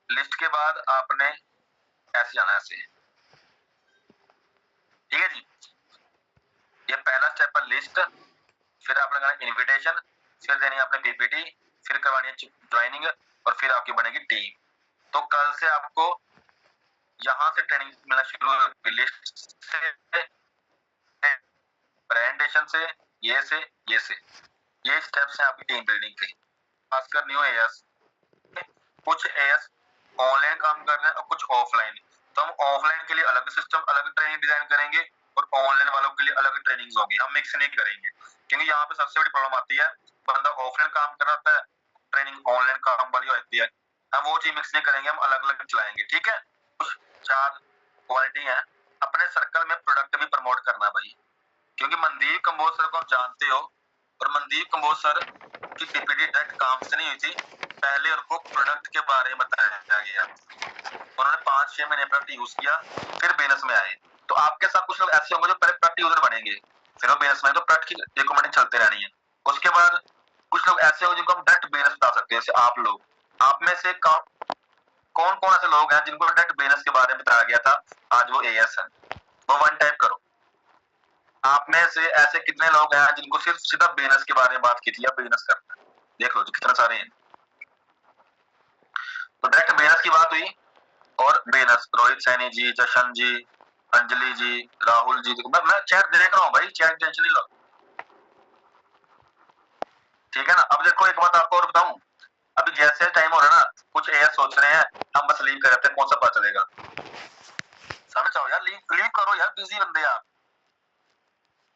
A: लिस्ट के बाद आपने ऐसे जाना है, ऐसे, ठीक है जी। ये पहला स्टेप है लिस्ट, फिर आपने करना इनविटेशन, फिर देनी है आपने पीपीटी, फिर करवानी है ज्वाइनिंग, और फिर आपकी बनेगी टीम। तो कल से आपको यहां से ट्रेनिंग मिलना शुरू होगी, लिस्ट से, प्रेजेंटेशन से, ये से, ये से, ये स्टेप्स हैं आपकी टीम बिल्डिंग के। खासकर न्यू एएस, कुछ एएस ऑनलाइन काम कर रहे हैं और कुछ ऑफलाइन। तो हम ऑफलाइन के लिए अलग सिस्टम, अलग ट्रेनिंग डिजाइन करेंगे और ऑनलाइन वालों के लिए अलग ट्रेनिंग्स होंगी। हम मिक्स नहीं करेंगे, क्योंकि यहाँ पे सबसे बड़ी प्रॉब्लम आती है, बंदा ऑफलाइन काम कर रहा है, ट्रेनिंग ऑनलाइन काम वाली होती है। हम वो चीज मिक्स नहीं करेंगे, हम अलग अलग चलाएंगे, ठीक है। कुछ 4 क्वालिटी है। अपने सर्कल में प्रोडक्ट भी प्रमोट करना भाई, क्योंकि मनदीप कंबोज सर को आप जानते हो, और मनदीप कंबोज सर की पीपीटी डायरेक्ट काम से नहीं हुई थी, पहले उनको प्रोडक्ट के बारे में बताया गया, उन्होंने 5-6 महीने प्रोडक्ट यूज किया, फिर बिजनेस में आए। तो आपके साथ कुछ लोग ऐसे होंगे जो पहले प्रोडक्ट यूजर बनेंगे, फिर वो बिजनेस में, तो प्रोडक्ट की रिकमेंडेशन चलते रहनी है। उसके बाद कुछ लोग ऐसे होंगे जिनको हम डायरेक्ट बिजनेस बता सकते हैं, जैसे आप लोग, आप में से कौन कौन ऐसे लोग हैं जिनको डायरेक्ट बिजनेस के बारे में बताया गया था, आज वो एएस है, वो वन टाइप करो। आप में से ऐसे कितने लोग हैं जिनको सिर्फ सीधा बिजनेस के बारे में बात की थी या बिजनेस करना है, देख लो कितने सारे हैं। तो डायरेक्ट बिजनेस की बात हुई, और बिजनेस रोहित सैनी जी, जशन जी, अंजलि जी, राहुल जी, मैं चैट देख रहा हूँ भाई, चैट टेंशन नहीं लो, ठीक है ना। अब देखो एक बात आपको और बताऊं, अभी जैसे टाइम हो रहा है ना, कुछ एयर सोच रहे हैं हम बस लीव कर देते हैं, कौन सा पता चलेगा, समझ आओ यार, लीव करो यार, बिजी बंदे आप।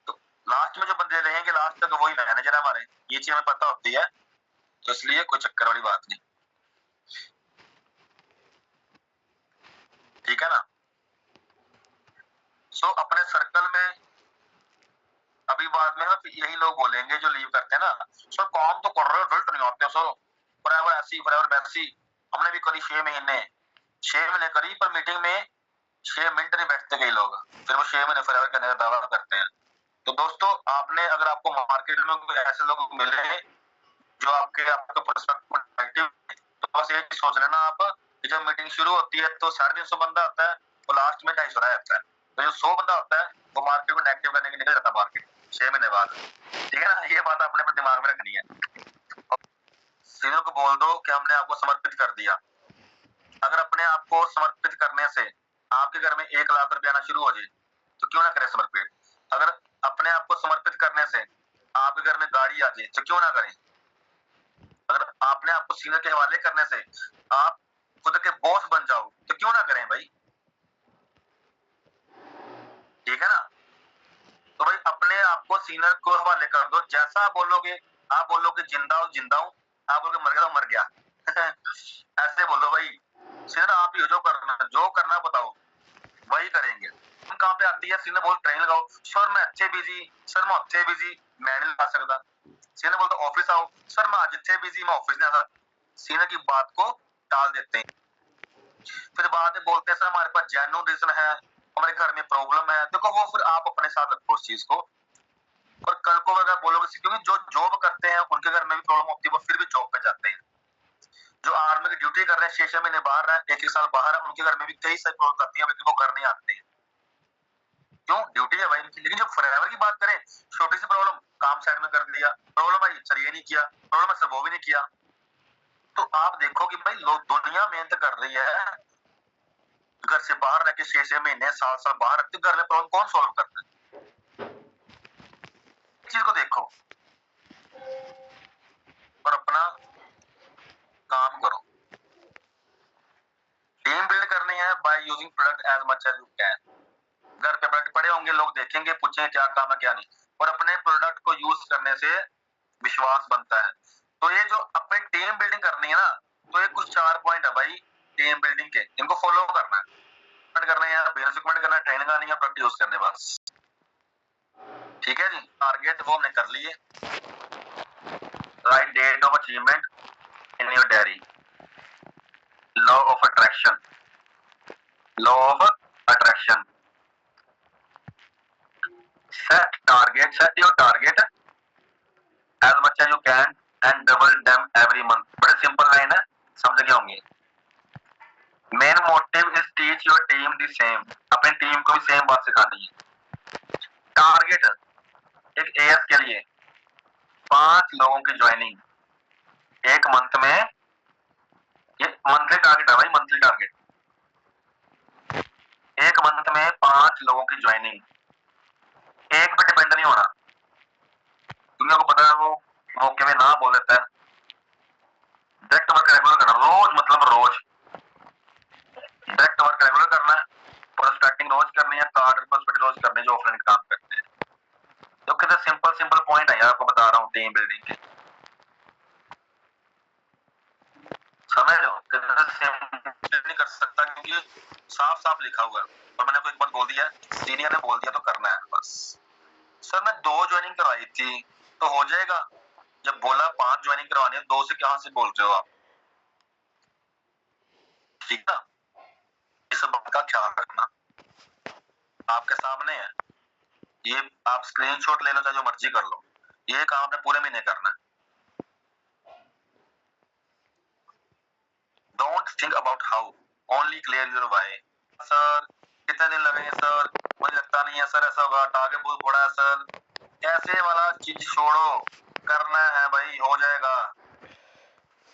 A: तो लास्ट में जो बंदे रहेंगे लास्ट तक वही मैनेजर है हमारे, ये चीज हमें पता होती है, तो इसलिए कोई चक्कर वाली बात नहीं, ठीक है ना। सो अपने सर्कल में अभी बाद में यही लोग बोलेंगे जो लीव करते हैं ना, सर काम तो कर रहे हो, रिजल्ट नहीं आते, सो फॉरएवर ऐसी फॉरएवर वैसी। हमने भी करी 6 महीने करी, पर मीटिंग में 6 मिनट नहीं बैठते कई लोग, फिर वो 6 महीने फॉरएवर करने का दावा करते हैं। तो दोस्तों, आपने अगर आपको मार्केट में कोई ऐसे लोग मिले जो आपके पर्सपेक्टिव, तो बस ये सोच लेना आप कि जब मीटिंग शुरू होती है तो 350 बंदा आता है, वो लास्ट में 250 रह जाता है, तो जो 100 बंदा होता है वो मार्केट को नेगेटिव करने के निकल जाता है मार्केट 6 महीने बाद, ठीक है ना। ये बात आपने अपने दिमाग में रखनी है। सीनियर को बोल दो कि हमने आपको समर्पित कर दिया। अगर अपने आप को समर्पित करने से आपके घर में 1 लाख रुपया आना शुरू हो जाए तो क्यों ना करें समर्पित। अगर अपने आप को समर्पित करने से आपके घर में गाड़ी आ जाए तो क्यों ना करें। अगर आपने आपको सीनियर के हवाले करने से आप खुद के बॉस बन जाओ तो क्यों ना करें भाई, ठीक है ना। तो भाई अपने आप को सीनियर को हवाले कर दो, जैसा आप बोलोगे जिंदा हूं जिंदा हूं, आप बोलोगे मर गया तो मर गया ऐसे बोलो भाई, सीनियर आप ही हो, जो करना बताओ वही करेंगे। हम कहाँ पे आती है, सीनियर बोल ट्रेन लगाओ, सर मैं अच्छे बिजी, सर मैं अच्छे बिजी, मैं नहीं लगा सकता। सीनियर बोलता ऑफिस आओ, सर मैं आज अच्छे बिजी, मैं ऑफिस नहीं आ सकता। सीनियर की बात को टाल देते हैं, फिर बाद में बोलते हैं सर हमारे पास जेन्युइन रीजन है, हमारे घर में प्रॉब्लम है। देखो वो फिर आप अपने साथ रखो उस चीज को, और कल को अगर बोलोगे, क्योंकि जो जॉब करते हैं उनके घर में भी प्रॉब्लम होती है, वो फिर भी जॉब पे जाते हैं। जो आर्मी की ड्यूटी कर रहे हैं 6-6 महीने बाहर है, 1-1 साल बाहर है, उनके घर में भी कई सारी प्रॉब्लम आती है, लेकिन वो घर नहीं आते हैं, क्यों, ड्यूटी है भाई उनकी। लेकिन जब फॉरएवर की बात करें, छोटी सी प्रॉब्लम काम साइड में कर दिया, प्रॉब्लम आई सर ये नहीं किया, प्रॉब्लम है सर वो भी नहीं किया। तो आप देखो कि भाई लोग, दुनिया मेहनत कर रही है, घर से बाहर रह के 6-6 महीने साल बाहर रखते, घर में प्रॉब्लम कौन सॉल्व करता है, इस चीज को देखो और अपना काम करो। टीम बिल्ड करनी है by using product as much as you can. घर पे प्रोडक्ट पड़े होंगे, लोग देखेंगे, पूछेंगे क्या काम है क्या नहीं, और अपने प्रोडक्ट को यूज करने से विश्वास बनता है। तो ये जो अपनी टीम बिल्डिंग करनी है ना, तो ये कुछ 4 पॉइंट है भाई टीम बिल्डिंग के, इनको फॉलो करना है, करना है, बिजनेस करना है, ट्रेनिंग आनी है, प्रोडक्ट यूज करने बस, ठीक है जी। टारगेट वो हमने कर लिए, write date of achievement in your diary, law of attraction, law of attraction, set your target as much as you can and double them every month। बड़े सिंपल लाइन है, समझ गए होंगे। Main motive is teach your team the same, अपनी team को भी same बात सिखानी है। टारगेट एक एएस के लिए 5 लोगों की ज्वाइनिंग एक मंथ में, ये मंथली टारगेट है भाई, मंथली टारगेट, एक मंथ में 5 लोगों की ज्वाइनिंग, एक पे डिपेंड नहीं होना, तुमने को पता है वो मौके में ना बोल देता है, डायरेक्ट वर्क रेगुलर करना, रोज मतलब रोज डायरेक्ट वर्क रेगुलर करना है, प्रोस्पेक्टिंग रोज करनी है, कार्ड प्रोस्पेक्टिंग रोज करनी है, जो ऑफलाइन काम करते हैं। तो कितने सिंपल पॉइंट है यार, आपको बता रहा हूँ टीम बिल्डिंग के, समझ लो कितना सिंपल नहीं कर सकता, क्योंकि साफ लिखा हुआ है, और मैंने कोई एक बात बोल दिया, सीनियर ने बोल दिया तो करना है बस। सर मैं 2 ज्वाइनिंग करवाई थी, तो हो जाएगा। जब बोला 5 ज्वाइनिंग करवानी है, 2 से कहां से बोल रहे हो आप? ठीक है, इस बात का ख्याल रखना। आपके सामने है ये, आप स्क्रीनशॉट ले लो चाहे जो मर्जी कर लो, ये काम आपने पूरे महीने करना है। Don't think about how, only clear your why. Sir कितने दिन लगेंगे सर, मुझे लगता नहीं है सर ऐसा होगा, टारगेट बहुत बड़ा है सर, ऐसे वाला चीज छोड़ो, करना है भाई, हो जाएगा।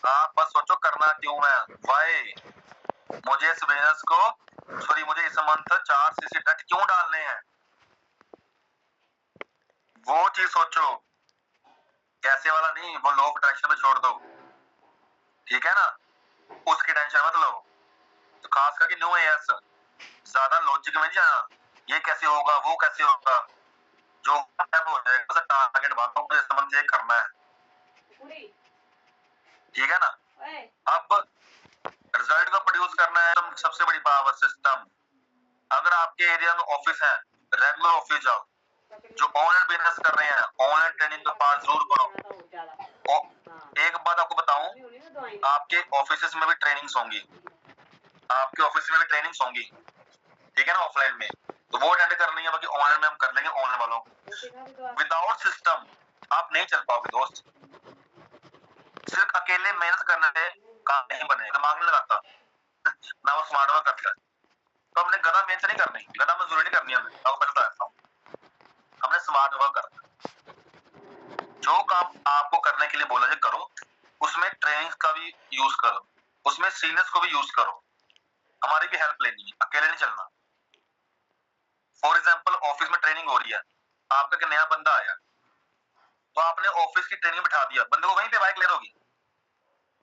A: आप बस सोचो करना क्यों है, व्हाई, मुझे इस बिजनेस को, सॉरी मुझे इस मंथ 4 सीसी नेट क्यों डालने हैं, वो चीज सोचो, कैसे वाला नहीं, वो लो अट्रैक्शन पे छोड़ दो, ठीक है ना, उसकी टेंशन मत लो। तो खास करके न्यू एयर्स ज्यादा लॉजिक में नहीं जाना, ये कैसे होगा वो कैसे होगा, जो हो जाएगा टारगेट बांधो, मुझे समझ ये करना है, ठीक है ना। अब रिजल्ट को प्रोड्यूस करना है, तो सबसे बड़ी पावर सिस्टम। अगर आपके एरिया में ऑफिस है, रेगुलर ऑफिस जाओ, जो ऑनलाइन बिजनेस कर रहे हैं ऑनलाइन ट्रेनिंग का पार्ट जरूर करो। एक बात आपको बताऊं, आपके ऑफिस में भी ट्रेनिंग्स होंगी, आपके ऑफिस में भी ट्रेनिंग्स होंगी, ठीक है ना, ऑफलाइन में, तो वो अटेंड करनी है, बाकी ऑनलाइन में हम कर लेंगे ऑनलाइन वालों को। विदाउट सिस्टम आप नहीं चल पाओगे दोस्त, सिर्फ अकेले मेहनत करने से काम नहीं बनेगा, दिमाग नहीं लगाता ना वो स्मार्ट वर्क करता है। तो हमने गधा मेहनत नहीं करनी, गधा मजदूरी नहीं करनी, हमें आपको पता है, हमने स्मार्ट वर्क करना। जो काम आपको करने के लिए बोला जाए करो, उसमें ट्रेनिंग का भी यूज करो, उसमें सीनियर्स को भी यूज करो, हमारी भी हेल्प लेनी है, अकेले नहीं चलना। फॉर एग्जाम्पल ऑफिस में ट्रेनिंग हो रही है, आपका एक नया बंदा आया, तो आपने ऑफिस की ट्रेनिंग बिठा दिया, बंदे को वहीं पे बाइक क्लियर होगी,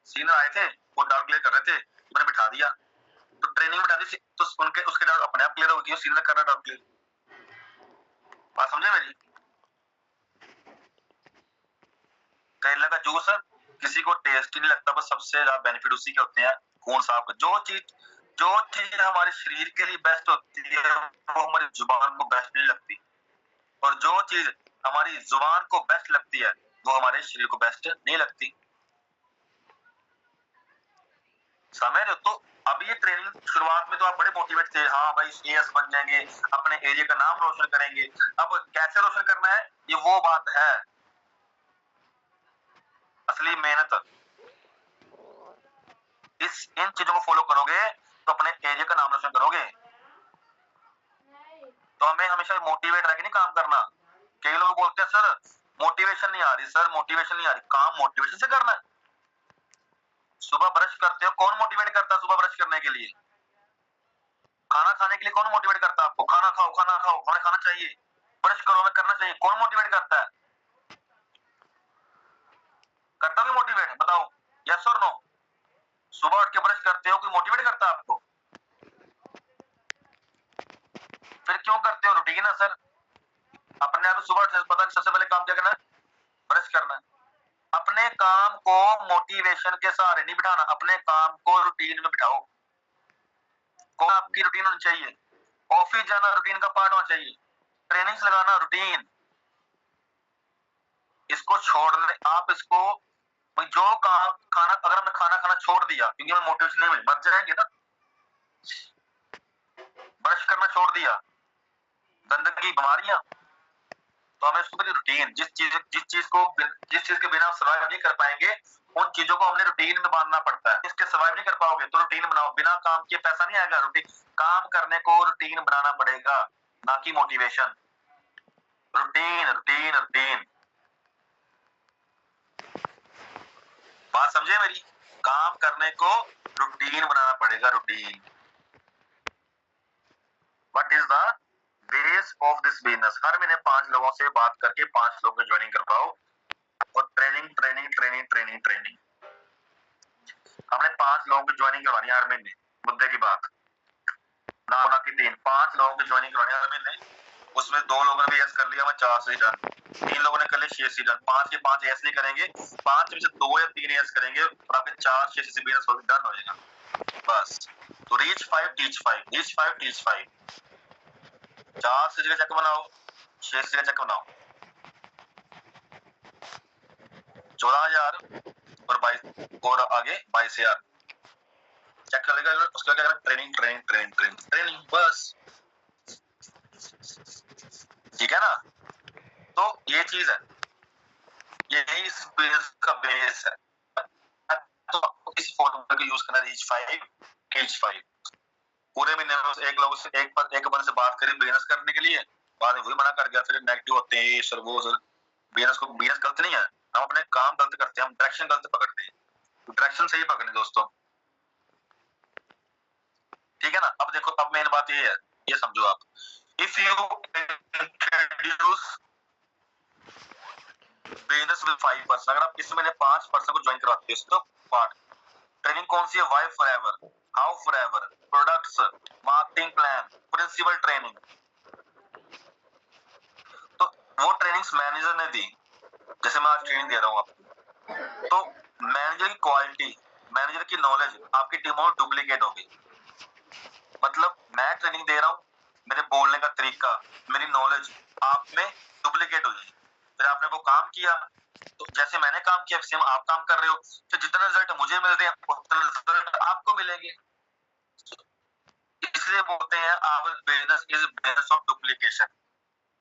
A: सीनियर आए थे वो डाउट क्लियर कर रहे थे, मैंने बिठा दिया, तो ट्रेनिंग बिठा दी, तो उनके उसके डाउट अपने आप क्लियर होगी, सीनियर कर रहा डाउट क्लियर। बात समझे मेरी? करेला का जूस किसी को टेस्टी नहीं लगता, बस सबसे ज्यादा बेनिफिट उसी के होते हैं, खून साफ कर। जो चीज हमारे शरीर के लिए बेस्ट होती है वो हमारी जुबान को बेस्ट नहीं लगती, और जो चीज हमारी जुबान को बेस्ट लगती है वो हमारे शरीर को बेस्ट नहीं लगती, समझ रहे हो? तो अभी ये ट्रेनिंग शुरुआत में तो आप बड़े मोटिवेट थे, हाँ भाई एएस बन जाएंगे, अपने एरिया का नाम रोशन करेंगे। अब कैसे रोशन करना है, ये वो बात है, असली मेहनत। इन चीजों को फॉलो करोगे तो अपने एरिया का नाम रोशन करोगे। तो हमें हमेशा मोटिवेट रह के नहीं काम करना। कई लोग बोलते हैं सर मोटिवेशन नहीं आ रही, सर मोटिवेशन नहीं आ रही, काम मोटिवेशन से करना है। सुबह ब्रश करते हो, कौन मोटिवेट करता है सुबह ब्रश करने के लिए? खाना खाने के लिए कौन मोटिवेट करता है आपको, खाना खाओ हमें खाना चाहिए, ब्रश करो हमें करना चाहिए, कौन मोटिवेट करता है? करता भी मोटिवेट, बताओ यस और नो? सुबह उठ के ब्रश करते हो, कोई मोटिवेट करता है आपको? फिर क्यों करते हो? रूटीन है सर, अपने आप सुबह पता है सबसे पहले काम क्या करना है, ब्रश करना है। अपने काम को मोटिवेशन के सहारे नहीं बिठाना, अपने काम को रूटीन में बिठाओ। कौन आपकी रूटीन होनी चाहिए, ऑफिस जाना रूटीन का पार्ट होना चाहिए, ट्रेनिंग्स लगाना रूटीन। इसको छोड़ने आप इसको, जो काम खाना, अगर हमने खाना खाना छोड़ दिया क्योंकि हमें मोटिवेशन नहीं मिली, मर जाएंगे ना। ब्रश करना छोड़ दिया, गंदगी बीमारियां, तो हमें उसको रूटीन, जिस चीज के बिना सर्वाइव नहीं कर पाएंगे उन चीजों को हमने रूटीन में बांधना पड़ता है। इसके सर्वाइव नहीं कर पाओगे तो रूटीन बनाओ, बिना काम के पैसा नहीं आएगा, रूटीन काम करने को रूटीन बनाना पड़ेगा, ना कि मोटिवेशन। रूटीन रूटीन रूटीन, बात समझे मेरी? काम करने को रूटीन बनाना पड़ेगा, routine. What is the base of this business? हर महीने 5 लोगों से बात करके 5 लोगों को ज्वाइनिंग करवाओ, और training training training training training, हमने 5 लोगों की ज्वाइनिंग करवानी है हर महीने, मुद्दे की बात ना ना कि 3, 5 लोगों की ज्वाइनिंग करवानी है हर महीने। उसमें 2 लोगों ने भी एस कर लिया, मैं 4 से डन, 3 लोगों ने कर लिया 6 से डन, 5 के 5 एस नहीं करेंगे, 5 में से 2 या 3 एस करेंगे, और आपके 4 6 से बिजनेस डन हो जाएगा बस। तो रीच 5 टीच 5, रीच 5 टीच 5, 4 से जगह चेक बनाओ, 6 से जगह चेक बनाओ, 14,000 और 22 और आगे 22,000 चेक कर लेगा। उसका क्या करना, training training training training training, बस ठीक है ना। तो ये चीज है, यही इस बिजनेस का बेस है। तो आपको इस फॉर्मूला का यूज करना, रीच 5 केज 5। पूरे महीने में एक लोग से एक बंदे से बात करी बिजनेस करने के लिए, बाद में वही मना कर गया, फिर नेगेटिव होते हैं ये सर वो सर। बिजनेस गलत नहीं है, हम अपने काम गलत करते हैं, हम डायरेक्शन गलत पकड़ते हैं, डायरेक्शन सही पकड़ने दोस्तों, ठीक है ना। अब देखो, अब मेन बात ये है, ये समझो आप, if you introduce business with 5 person, अगर आप इस महीने 5 पर्सन को ज्वाइन करवाते हो तो पार्ट ट्रेनिंग कौन सी है, why forever, how forever, products, marketing plan, principle training. तो वो ट्रेनिंग्स मैनेजर ने दी, जैसे मैं आज ट्रेनिंग दे रहा हूं आपको, तो मैनेजर की क्वालिटी, मैनेजर की नॉलेज आपकी टीमों में डुप्लीकेट होगी। मतलब मैं ट्रेनिंग दे रहा हूं, मेरे बोलने का तरीका, मेरी नॉलेज आप में डुप्लीकेट हो जाएगी। फिर आपने वो काम किया, तो जैसे मैंने काम किया सेम आप काम कर रहे हो, तो जितना रिजल्ट मुझे मिल रहे हैं उतना रिजल्ट आपको मिलेंगे। इसलिए बोलते हैं our business is business of duplication.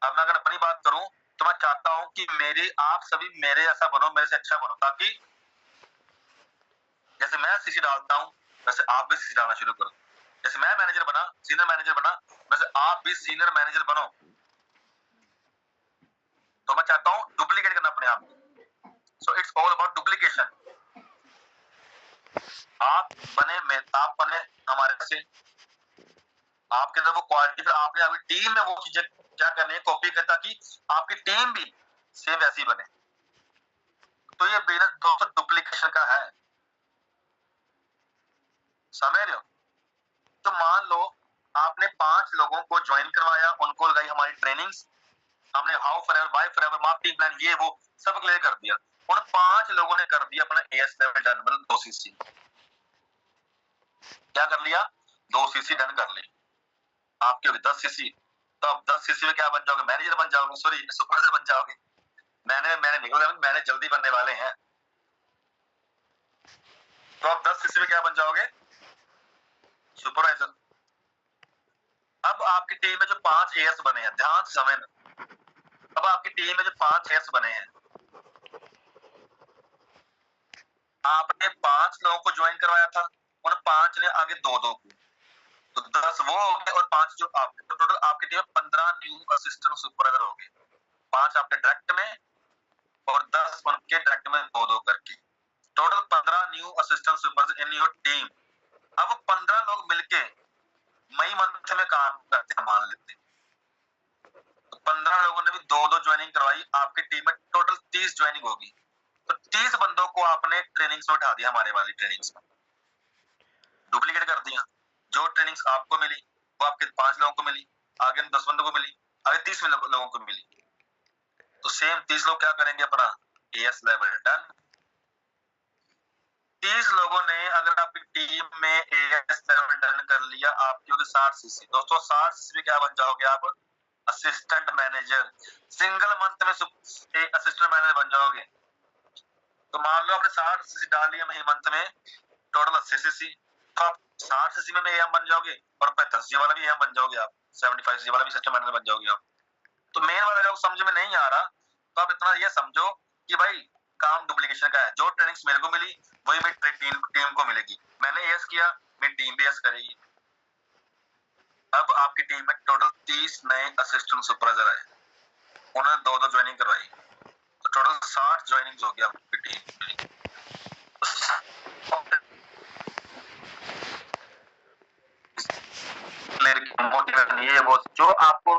A: अब मैं अगर अपनी बात करूं तो मैं चाहता हूं कि मेरे आप सभी मेरे ऐसा बनो, मेरे से अच्छा बनो, ताकि जैसे मैं सीसी डालता हूं वैसे आप भी सीसी डालना शुरू करो। जैसे मैं मैनेजर बना, सीनियर मैनेजर बना, वैसे आप भी सीनियर मैनेजर बनो। तो मैं चाहता हूं डुप्लीकेट करना अपने आप को। So it's all about duplication. आप बने हमारे से, आपके अंदर वो क्वालिटी, फिर आपने अभी टीम में वो चीजें क्या करनी है, कॉपी करता, ताकि आपकी टीम भी सेम वैसी बने। तो ये बिजनेस दोस्तों डुप्लीकेशन का है, समझ रहे हो। तो मान लो आपने 5 लोगों को ज्वाइन करवाया, उनको लगाई हमारी ट्रेनिंग्स, हमने how forever, buy forever, marketing plan, ये वो सब क्लियर कर दिया। उन 5 लोगों ने कर दिया अपना एएस लेवल डन, मतलब 2 सीसी। क्या कर लिया, 2 सीसी डन कर ली। आपके 10 सीसी, तो अब 10 सीसी में क्या बन जाओगे, मैनेजर बन जाओगे, सॉरी सुपरवाइजर बन जाओगे। मैंने निकल गया, मैंने जल्दी बनने वाले हैं। तो अब 10 सीसी में क्या बन जाओगे, सुपरवाइजर। अब आपकी टीम में जो 5 एएस बने हैं, ध्यान से समझना, अब आपकी टीम में जो 5 एएस बने हैं, आपने 5 लोगों को ज्वाइन करवाया था, उन 5 ने आगे 2-2 को, तो 10 वो हो गए और 5 जो आपके, तो टोटल आपकी टीम में 15 न्यू असिस्टेंट सुपरवाइजर हो गए। 5 आपके डायरेक्ट में और 10 उनके डायरेक्ट में 2-2 करके, total 15 new assistant supervisor in your team. अब 15 लोग मिलके मई मंथ में काम करते हैं, मान लेते हैं, तो 15 लोगों ने भी 2-2 ज्वाइनिंग करवाई, आपकी टीम में टोटल 30 ज्वाइनिंग होगी। तो 30 बंदों को आपने ट्रेनिंग्स में उठा दिया, हमारे वाली ट्रेनिंग्स में डुप्लीकेट कर दिया। जो ट्रेनिंग्स आपको मिली वो आपके 5 लोगों को मिली, आगे 10 बंदों को मिली, आगे 30 लोगों को मिली। तो सेम 30 लोग क्या करेंगे, अपना एएस लेवल डन। 30 लोगों ने अगर आपकी टीम में एएस लेवल डन कर लिया, आपकी होगी 60 सीसी। दोस्तों 60 सीसी में क्या बन जाओगे आप, असिस्टेंट मैनेजर। सिंगल मंथ में असिस्टेंट मैनेजर बन जाओगे। तो मान लो आपने 60 सीसी डाल लिया मही मंथ में, टोटल 80 सीसी, तो आप 60 सीसी में एएम बन जाओगे और 65 सीसी वाला भी एएम बन जाओगे आप, 75 सीसी वाला भी सिस्टम मैनेजर बन जाओगे आप। तो मेन वाला जो समझ में नहीं आ रहा, तो आप इतना ये समझो कि भाई काम डुप्लीकेशन का है। जो ट्रेनिंग्स मेरे को मिली वही मेरी टीम को मिलेगी। मैंने एएस किया, मेरी टीम भी एएस करेगी। अब आपकी टीम में टोटल 30 नए असिस्टेंट सुपरवाइजर आए, उन्होंने 2-2 ज्वाइनिंग करवाई, तो टोटल 60 ज्वाइनिंग हो गई आपकी टीम में। मोटिवेशन ये वो जो आपको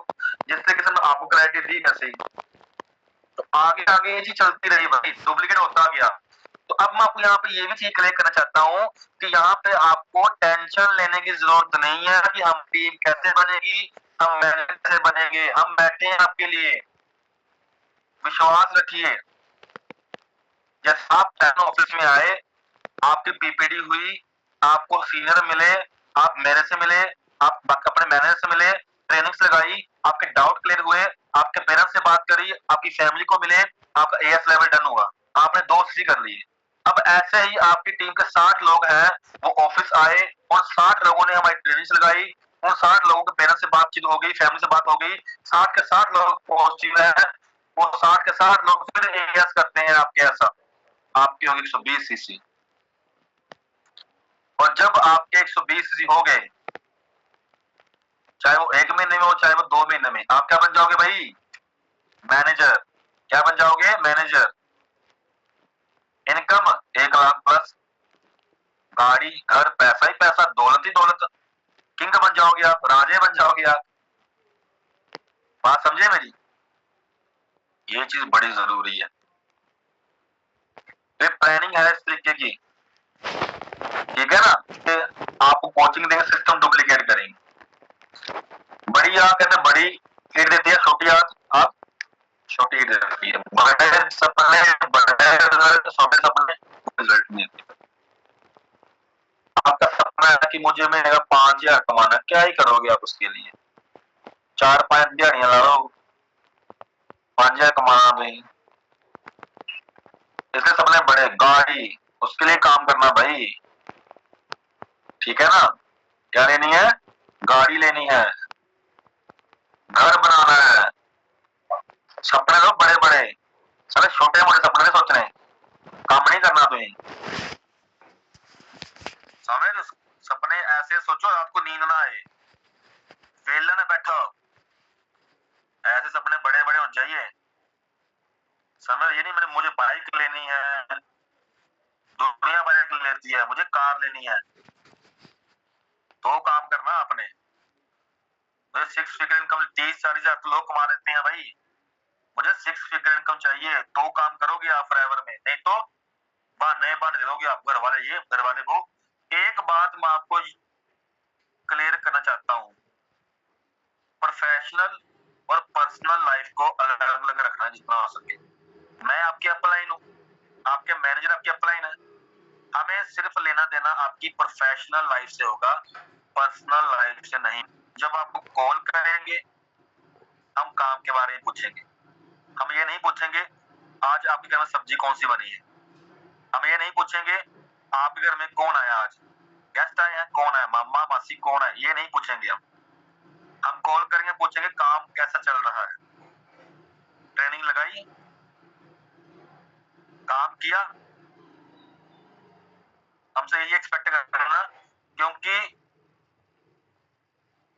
A: जिस तरीके से आपको क्लैरिटी दी कैसे, तो आगे आगे ये चीज चलती रही भाई, डुप्लीकेट होता गया। तो अब मैं आपको यहाँ पे ये भी चीज क्लियर करना चाहता हूँ कि यहाँ पे आपको टेंशन लेने की जरूरत नहीं है कि हम टीम कैसे बनेगी, हम मैनेजर कैसे बनेंगे। हम बैठे हैं आपके लिए, विश्वास रखिए। जैसे आप ऑफिस में आए, आपकी पीपीडी हुई, आपको सीनियर मिले, आप मेरे से मिले, आप अपने मैनेजर से मिले, ट्रेनिंग्स लगाई, आपके डाउट क्लियर हुए, आपके पेरेंट्स से बात करी, आपकी फैमिली को मिले, आपका एएस लेवल डन हुआ। आपने 2 सी कर लिए। अब ऐसे ही आपकी टीम के 60 लोग हैं, वो ऑफिस आए और 60 लोगों ने हमारी ट्रेनिंग लगाई, उन 60 लोगों के पेरेंट्स से बातचीत हो गई, फैमिली से बात हो गई, 60 के 60 लोग पॉजिटिव है, वो 60 के 60 लोग फिर एएस करते हैं आपके ऐसा, आपकी होगी 120 सीसी। और जब आपके 120 सीसी हो गए, चाहे वो 1 महीने में हो चाहे वो 2 महीने में, आप क्या बन जाओगे भाई? मैनेजर। क्या बन जाओगे? मैनेजर। इनकम 1 लाख प्लस, गाड़ी घर पैसा ही पैसा, दौलत ही दौलत, किंग बन जाओगे आप, राजे बन जाओगे आप। बात समझे मेरी? ये चीज बड़ी जरूरी है। ये प्लानिंग है इस तरीके की, ठीक है ना, कि आपको कोचिंग देंगे, सिस्टम डुप्लीकेट करेंगे। बड़ी आग कहते बड़ी ईट देती है, छोटी आग आप छोटी ईट देती है। बड़े सपने बड़े रिजल्ट, छोटे सपने रिजल्ट नहीं देते। आपका सपना है कि मुझे महीने का 5,000 कमाना, क्या ही करोगे आप उसके लिए? 4-5 दिहाड़ियां ला लो, 5,000 कमाना नहीं। इसलिए सपने बड़े, गाड़ी उसके लिए काम करना भाई, ठीक है ना? क्या लेनी है? गाड़ी लेनी है, घर बनाना है। सपने तो बड़े बड़े, सारे छोटे मोटे सपने नहीं सोचने, काम नहीं करना तुम्हें, समझ? सपने ऐसे सोचो रात को नींद ना आए, वेला ना बैठो, ऐसे सपने बड़े बड़े होने चाहिए। समझ? ये नहीं मैंने मुझे बाइक लेनी है, दुनिया बाइक लेती है, मुझे कार लेनी है, तो काम करना आपने। मुझे 6 फिगर इनकम 30-40 हजार तो लोग कमा लेते हैं भाई, मुझे 6 फिगर इनकम चाहिए, तो काम करोगे आप फॉरएवर में, नहीं तो बहाने दे दोगे आप। घर वाले ये, घर वाले वो। एक बात मैं आपको क्लियर करना चाहता हूँ, प्रोफेशनल और पर्सनल लाइफ को अलग अलग रखना जितना हो सके। मैं आपकी अपलाइन हूँ, आपके मैनेजर आपकी अपलाइन है, हमें सिर्फ लेना देना आपकी प्रोफेशनल लाइफ से होगा, पर्सनल लाइफ से नहीं। जब आपको कॉल करेंगे हम काम के बारे में पूछेंगे, हम ये नहीं पूछेंगे आज आपके घर में सब्जी कौन सी बनी है, हम ये नहीं पूछेंगे आपके घर में कौन आया, आज गेस्ट आए हैं, कौन आया, मामा मासी कौन है, ये नहीं पूछेंगे। हम कॉल करेंगे, पूछेंगे काम कैसा चल रहा है, ट्रेनिंग लगाई, काम किया, हमसे यही एक्सपेक्ट करना। क्योंकि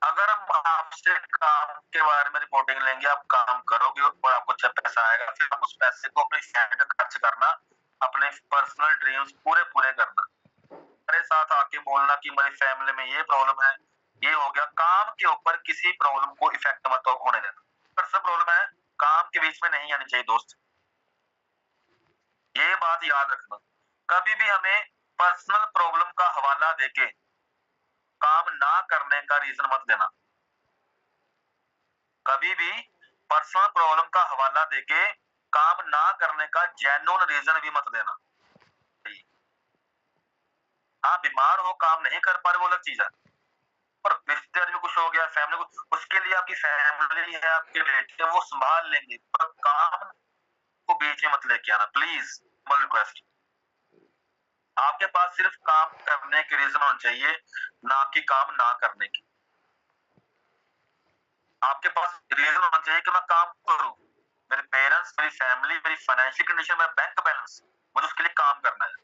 A: अगर हम आपसे काम के बारे में रिपोर्टिंग लेंगे, आप काम करोगे और आपको अच्छा पैसा आएगा, फिर आप उस पैसे को अपनी फैमिली पे खर्च करना, अपने पर्सनल ड्रीम्स पूरे पूरे करना। मेरे साथ आके बोलना कि मेरी फैमिली में ये प्रॉब्लम है, ये हो गया, काम के ऊपर किसी प्रॉब्लम को इफेक्ट मत होने देना। पर्सनल प्रॉब्लम है, काम के बीच में नहीं आनी चाहिए दोस्त, ये बात याद रखना। कभी भी हमें पर्सनल प्रॉब्लम का हवाला देके काम ना करने का रीजन मत देना, कभी भी पर्सनल प्रॉब्लम का हवाला देके काम ना करने का जेन्युइन रीजन भी मत देना। हाँ, बीमार हो काम नहीं कर पा रहे वो अलग चीज है, पर रिश्तेदार में कुछ हो गया, फैमिली कुछ, उसके लिए आपकी फैमिली है, आपके रिलेटिव वो संभाल लेंगे, पर काम को बीच में मत लेके आना प्लीज, रिक्वेस्ट। आपके पास सिर्फ काम करने के रीजन होने चाहिए, ना कि काम ना करने की। आपके पास रीजन होना चाहिए कि मैं काम करूं, मेरे पेरेंट्स, मेरी फैमिली, मेरी फाइनेंशियल कंडीशन, मेरा बैंक बैलेंस, मुझे उसके लिए काम करना है।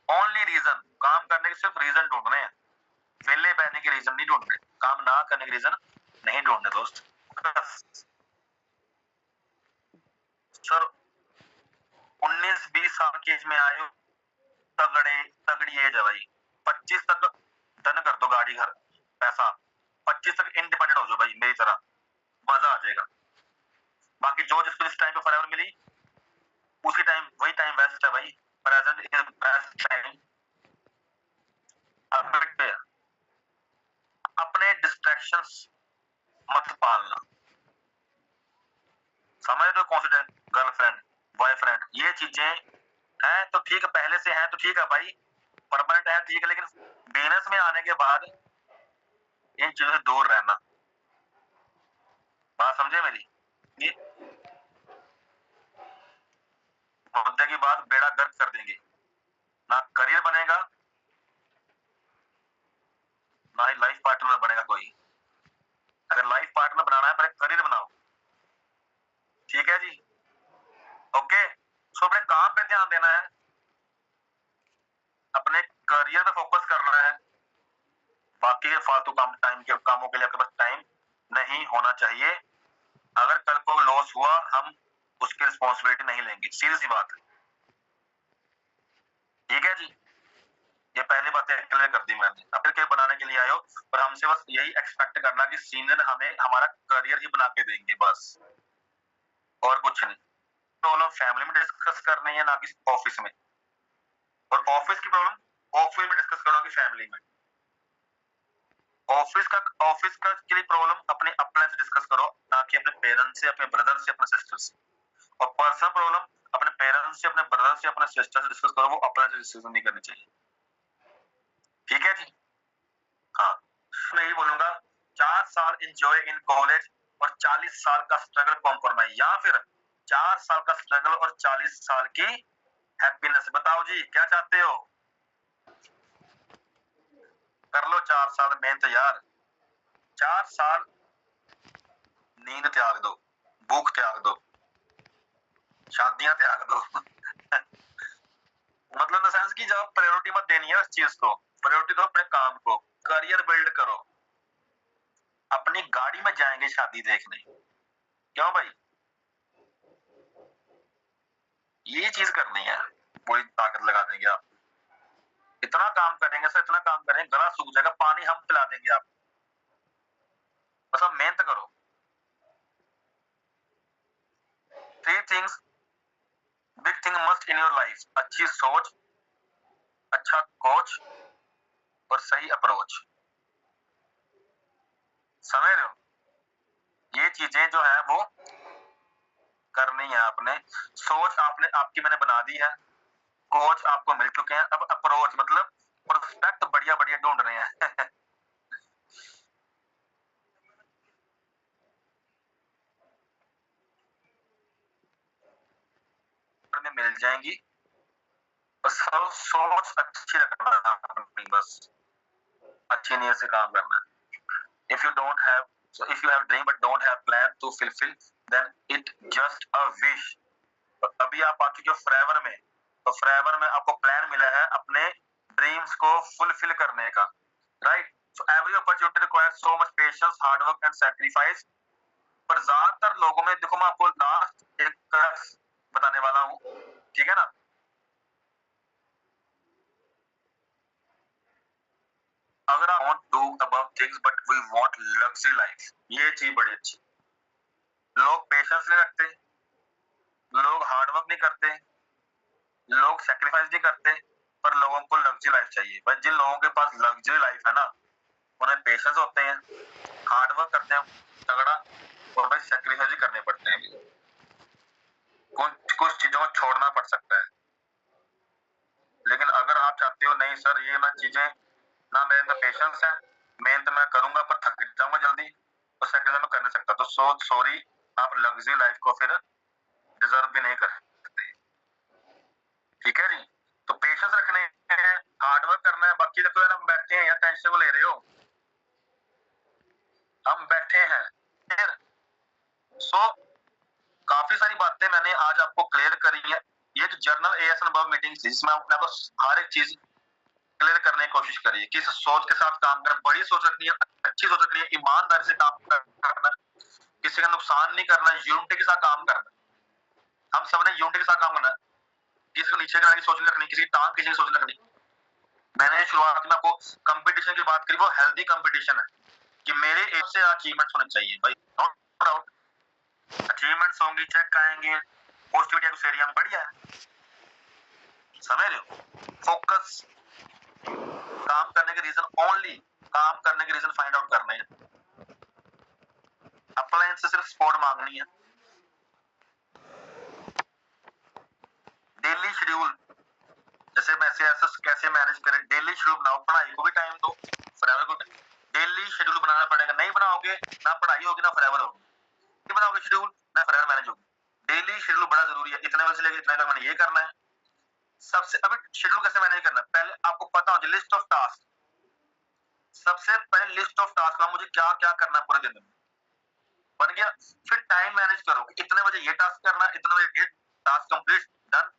A: ओनली रीजन, काम करने के सिर्फ रीजन ढूंढने हैं, वेले बैठने के रीजन नहीं ढूंढने, काम ना करने के रीजन नहीं ढूंढने दोस्त। सर 19-20 साल की एज में आए हो, तगड़ी एज है भाई, 25 तक डन कर दो, गाड़ी घर पैसा, 25 तक इंडिपेंडेंट हो जाओ भाई मेरी तरह, मजा आ जाएगा। बाकी जो जिसको जिस टाइम पे फॉरएवर मिली उसी टाइम, वही टाइम बेस्ट है भाई, प्रेजेंट इज बेस्ट टाइम। अपने डिस्ट्रैक्शंस मत पालना, समझ रहे हो? कॉन्फिडेंट गर्लफ्रेंड, बॉयफ्रेंड, ये चीजें हैं तो ठीक है, पहले से हैं तो ठीक है भाई, परमानेंट है ठीक है, लेकिन बिजनेस में आने के बाद इन चीजों से दूर रहना। बात समझे मेरी? ये मुद्दे की बात बेड़ा गर्क कर देंगे, ना करियर बनेगा ना ही लाइफ पार्टनर बनेगा कोई। अगर लाइफ पार्टनर बनाना है पहले करियर बनाओ, ठीक है जी, ओके। सो अपने काम पे ध्यान देना है, अपने करियर पे फोकस करना है, बाकी के फालतू काम टाइम के कामों के लिए आपके पास टाइम नहीं होना चाहिए। अगर कल को लॉस हुआ हम उसकी रिस्पॉन्सिबिलिटी नहीं लेंगे, सीधी सी बात है, ठीक है जी। ये पहली बात क्लियर कर दी मैंने। अब फिर बनाने के लिए आए हो और हमसे बस यही एक्सपेक्ट करना कि सीनियर हमें हमारा करियर ही बना के देंगे, बस और कुछ नहीं। प्रॉब्लम फैमिली में डिस्कस करनी है ना कि ऑफिस में, और ऑफिस की प्रॉब्लम ऑफिस में डिस्कस करो कि फैमिली में। ऑफिस का के लिए प्रॉब्लम अपने अपलाइन से डिस्कस करो, ना कि अपने पेरेंट्स से, अपने ब्रदर से, अपने सिस्टर से। और पर्सनल प्रॉब्लम अपने पेरेंट्स से, अपने ब्रदर से, अपने सिस्टर से डिस्कस करो, वो अपलाइन से डिस्कस नहीं करनी चाहिए, ठीक है जी। हाँ, मैं यही बोलूंगा 4 साल एंजॉय इन कॉलेज और 40 साल का स्ट्रगल कॉम्प्रोमाइज, या फिर 4 साल का स्ट्रगल और 40 साल की हैप्पीनेस। बताओ जी क्या चाहते हो? कर लो 4 साल मेहनत यार, 4 साल नींद त्याग दो, भूख त्याग दो, शादियां त्याग दो मतलब इन सेंस की जब प्रायोरिटी मत देनी है उस चीज को, प्रायोरिटी दो अपने काम को, करियर बिल्ड करो। अपनी गाड़ी में जाएंगे शादी देखने, क्यों भाई? ये चीज करनी है, पूरी ताकत लगा देंगे आप। इतना काम करेंगे सर, इतना काम करेंगे गला सूख जाएगा, पानी हम पिला देंगे आप, बस आप मेहनत करो। 3 things big thing must in your life: अच्छी सोच, अच्छा कोच और सही अप्रोच। समझ रहे हो? ये चीजें जो है वो करनी है आपने। सोच आपने आपकी मैंने बना दी है, कोच आपको मिल चुके हैं, अब अप्रोच मतलब प्रोस्पेक्ट बढ़िया बढ़िया ढूंढ रहे हैं में मिल जाएंगी, बस सोच अच्छी रखना है अपनी, बस अच्छी नीयत से काम करना है। If you don't have if you have dream but don't have plan to fulfil then it just a wish. तो अभी आप आ चुके हो फॉरएवर में, तो फॉरएवर में आपको प्लान मिला है अपने ड्रीम्स को फुलफिल करने का, right? So every opportunity requires so much patience, hard work and sacrifice. पर ज्यादातर लोगों में देखो, मैं आपको लास्ट एक बताने वाला हूँ, ठीक है ना? अगर आप want do above things but we want luxury life, ये चीज बड़ी अच्छी। लोग पेशेंस नहीं रखते, लोग हार्ड वर्क नहीं करते, लोग सेक्रीफाइस नहीं करते, पर लोगों को लग्जरी लाइफ चाहिए। भाई जिन लोगों के पास लग्जरी लाइफ है ना, उन्हें पेशेंस होते हैं, हार्ड वर्क करते हैं तगड़ा, और भाई सेक्रीफाइस भी करने पड़ते हैं, कुछ कुछ चीजों को छोड़ना पड़ सकता है। लेकिन अगर आप चाहते हो नहीं सर ये मैं चीजें ना, मेरे में पेशेंस है, मेहनत मैं करूंगा पर थक जाऊंगा जल्दी, तो सेक्रीफाइस मैं कर नहीं सकता, तो सॉरी, आप लग्जरी लाइफ को फिर डिजर्व भी नहीं कर सकते, ठीक है जी। तो पेशेंस रखने हैं, हार्ड वर्क करना है। बाकी देखो यार हम बैठे हैं यार, टेंशन को ले रहे हो, हम बैठे हैं फिर। सो काफी सारी बातें मैंने आज आपको क्लियर करी है। ये जो जर्नल एएस अनुभव मीटिंग थी, जिसमें आपने हर एक चीज क्लियर करने की कोशिश करी है कि इस सोच के साथ काम करना, बड़ी सोच रखनी है, अच्छी सोच रखनी है, ईमानदारी से काम करना, किसी का नुकसान नहीं करना, यूनिटी के साथ काम करना। हम सबने यूनिटी के साथ काम करना, किसी को नीचे गिराने की सोच नहीं रखनी, किसी की टांग किसी की सोच नहीं रखनी। मैंने शुरुआत में आपको कंपटीशन की बात करी, वो हेल्दी कंपटीशन है कि मेरे एज से अचीवमेंट्स होने चाहिए भाई, नो डाउट अचीवमेंट्स होंगी, चेक आएंगे, पॉजिटिविटी उस एरिया में बढ़िया है। समझ रहे हो? फोकस, काम करने के रीजन, ओनली काम करने के रीजन फाइंड आउट करने हैं। अप्लाइन से सिर्फ सपोर्ट मांगनी है। डेली शेड्यूल, जैसे कैसे मैनेज करें, डेली शेड्यूल बनाओ, पढ़ाई को भी टाइम दो, फॉरएवर को डेली शेड्यूल बनाना पड़ेगा। नहीं बनाओगे ना पढ़ाई होगी ना फॉरएवर होगी, नहीं बनाओगे शेड्यूल ना फॉरएवर मैनेज होगी। डेली शेड्यूल बड़ा जरूरी है। इतने बजे से लेकर इतने तक मैंने ये करना है। सबसे अभी शेड्यूल कैसे मैनेज करना है, पहले आपको पता हो लिस्ट ऑफ टास्क, सबसे पहले लिस्ट ऑफ टास्क, मुझे क्या क्या करना है पूरे दिन में, बन गया। फिर टाइम मैनेज करो कि इतने बजे ये टास्क करना है, इतने बजे ये टास्क कंप्लीट, डन,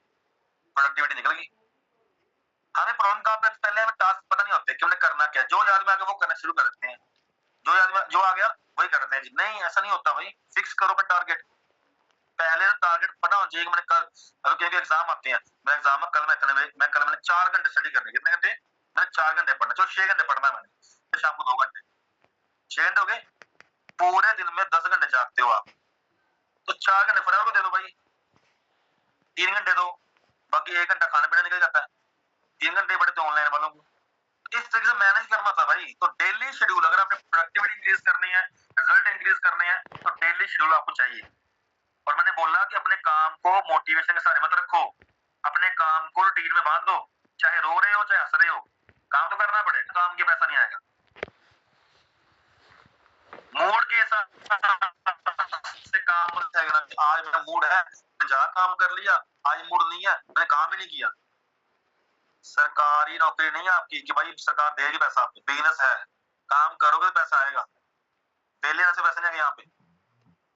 A: प्रोडक्टिविटी निकल गई। हमें प्रॉब्लम कहां पे, पहले हमें टास्क पता नहीं होते कि हमने करना क्या, जो याद में आ गया वो करना शुरू कर देते हैं, जो याद में जो आ गया वही करते हैं। नहीं, ऐसा नहीं होता भाई, फिक्स करो अपना टारगेट। पहले तो टारगेट पता होना चाहिए कि मैंने कल, अभी क्योंकि एग्जाम आते हैं, मेरा एग्जाम है कल, मैंने 4 घंटे स्टडी करनी, कितने घंटे, मैंने 4 घंटे पढ़ना, चलो 6 घंटे पढ़ना है मैंने, फिर शाम को 2 घंटे, 6 घंटे हो गए। पूरे दिन में 10 घंटे जागते हो आप, तो 4 घंटे फटाफट को दे दो भाई, 3 घंटे दो, बाकी 1 घंटा खाने पीने निकल जाता है, 3 घंटे बड़े तो ऑनलाइन वालों को। इस तरीके से मैनेज करना था भाई। तो डेली शेड्यूल, अगर आपने प्रोडक्टिविटी इंक्रीज करनी है, रिजल्ट इंक्रीज करने हैं, तो डेली शेड्यूल आपको चाहिए। और मैंने बोला कि अपने काम को मोटिवेशन के सारे मत रखो, अपने काम को रूटीन में बांध दो, चाहे रो रहे हो चाहे हंस रहे हो, काम तो करना पड़ेगा, काम के पैसा नहीं आएगा। मूड के हिसाब से काम मिलेगा, आज मेरा मूड है, ज्यादा काम कर लिया, आज मूड नहीं है, मैंने काम ही नहीं किया। सरकारी नौकरी नहीं है आपकी कि भाई सरकार देगी पैसा, आपको बिजनेस है, काम करोगे तो पैसा आएगा, पहले से पैसा नहीं आएगा यहाँ पे,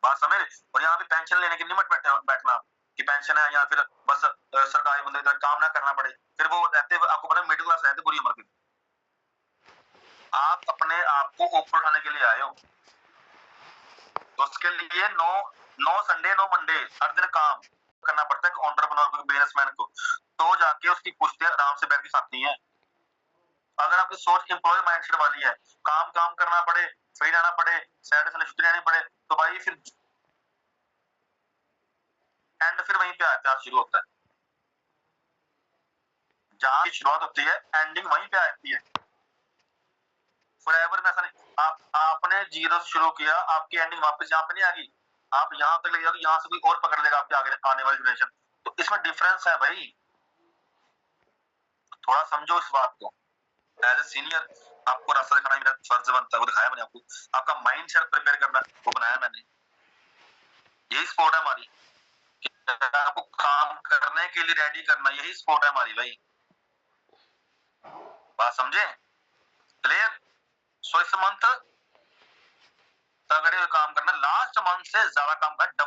A: बात समझ। और यहाँ पे पेंशन लेने के लिए मत बैठना कि पेंशन है, या फिर बस सरकारी बंदे की तरह काम ना करना पड़े, फिर वो रहते, आपको पता मिडिल क्लास रहते पूरी उम्र की। आप अपने आप को ऊपर उठाने के लिए आए हो, तो उसके लिए नो संडे नो मंडे, हर दिन काम करना पड़ता है एंटरप्रेन्योर को, बिजनेसमैन को, तो जाके उसकी पुश्तियां आराम से बैठ के खाती हैं। अगर आपकी सोच एम्प्लॉय माइंडसेट वाली है, काम काम करना पड़े, सही रहना पड़े, सैटरडे संडे छुट्टी रहनी पड़े, तो भाई फिर एंड फिर वहीं पे आता है, शुरू होता है, जहां की शुरुआत होती है एंडिंग वहीं पे आती है। फॉरएवर में ऐसा नहीं, आपने जीरो से शुरू किया, आपकी एंडिंग वापस यहाँ पे नहीं आएगी, आप यहाँ तक ले जाओगे, यहाँ से कोई और पकड़ लेगा आपके आगे आने वाली जनरेशन। तो इसमें डिफरेंस है भाई, थोड़ा समझो इस बात को। एज ए सीनियर आपको रास्ता दिखाना मेरा फर्ज बनता है, वो दिखाया मैंने आपको, आपका माइंड सेट प्रिपेयर करना वो बनाया मैंने, यही स्पोर्ट है हमारी, आपको काम करने के लिए रेडी करना, यही स्पोर्ट है हमारी भाई, बात समझे, क्लियर। सो इस मंथ तगड़े काम करना, लास्ट मंथ से ज्यादा काम करना,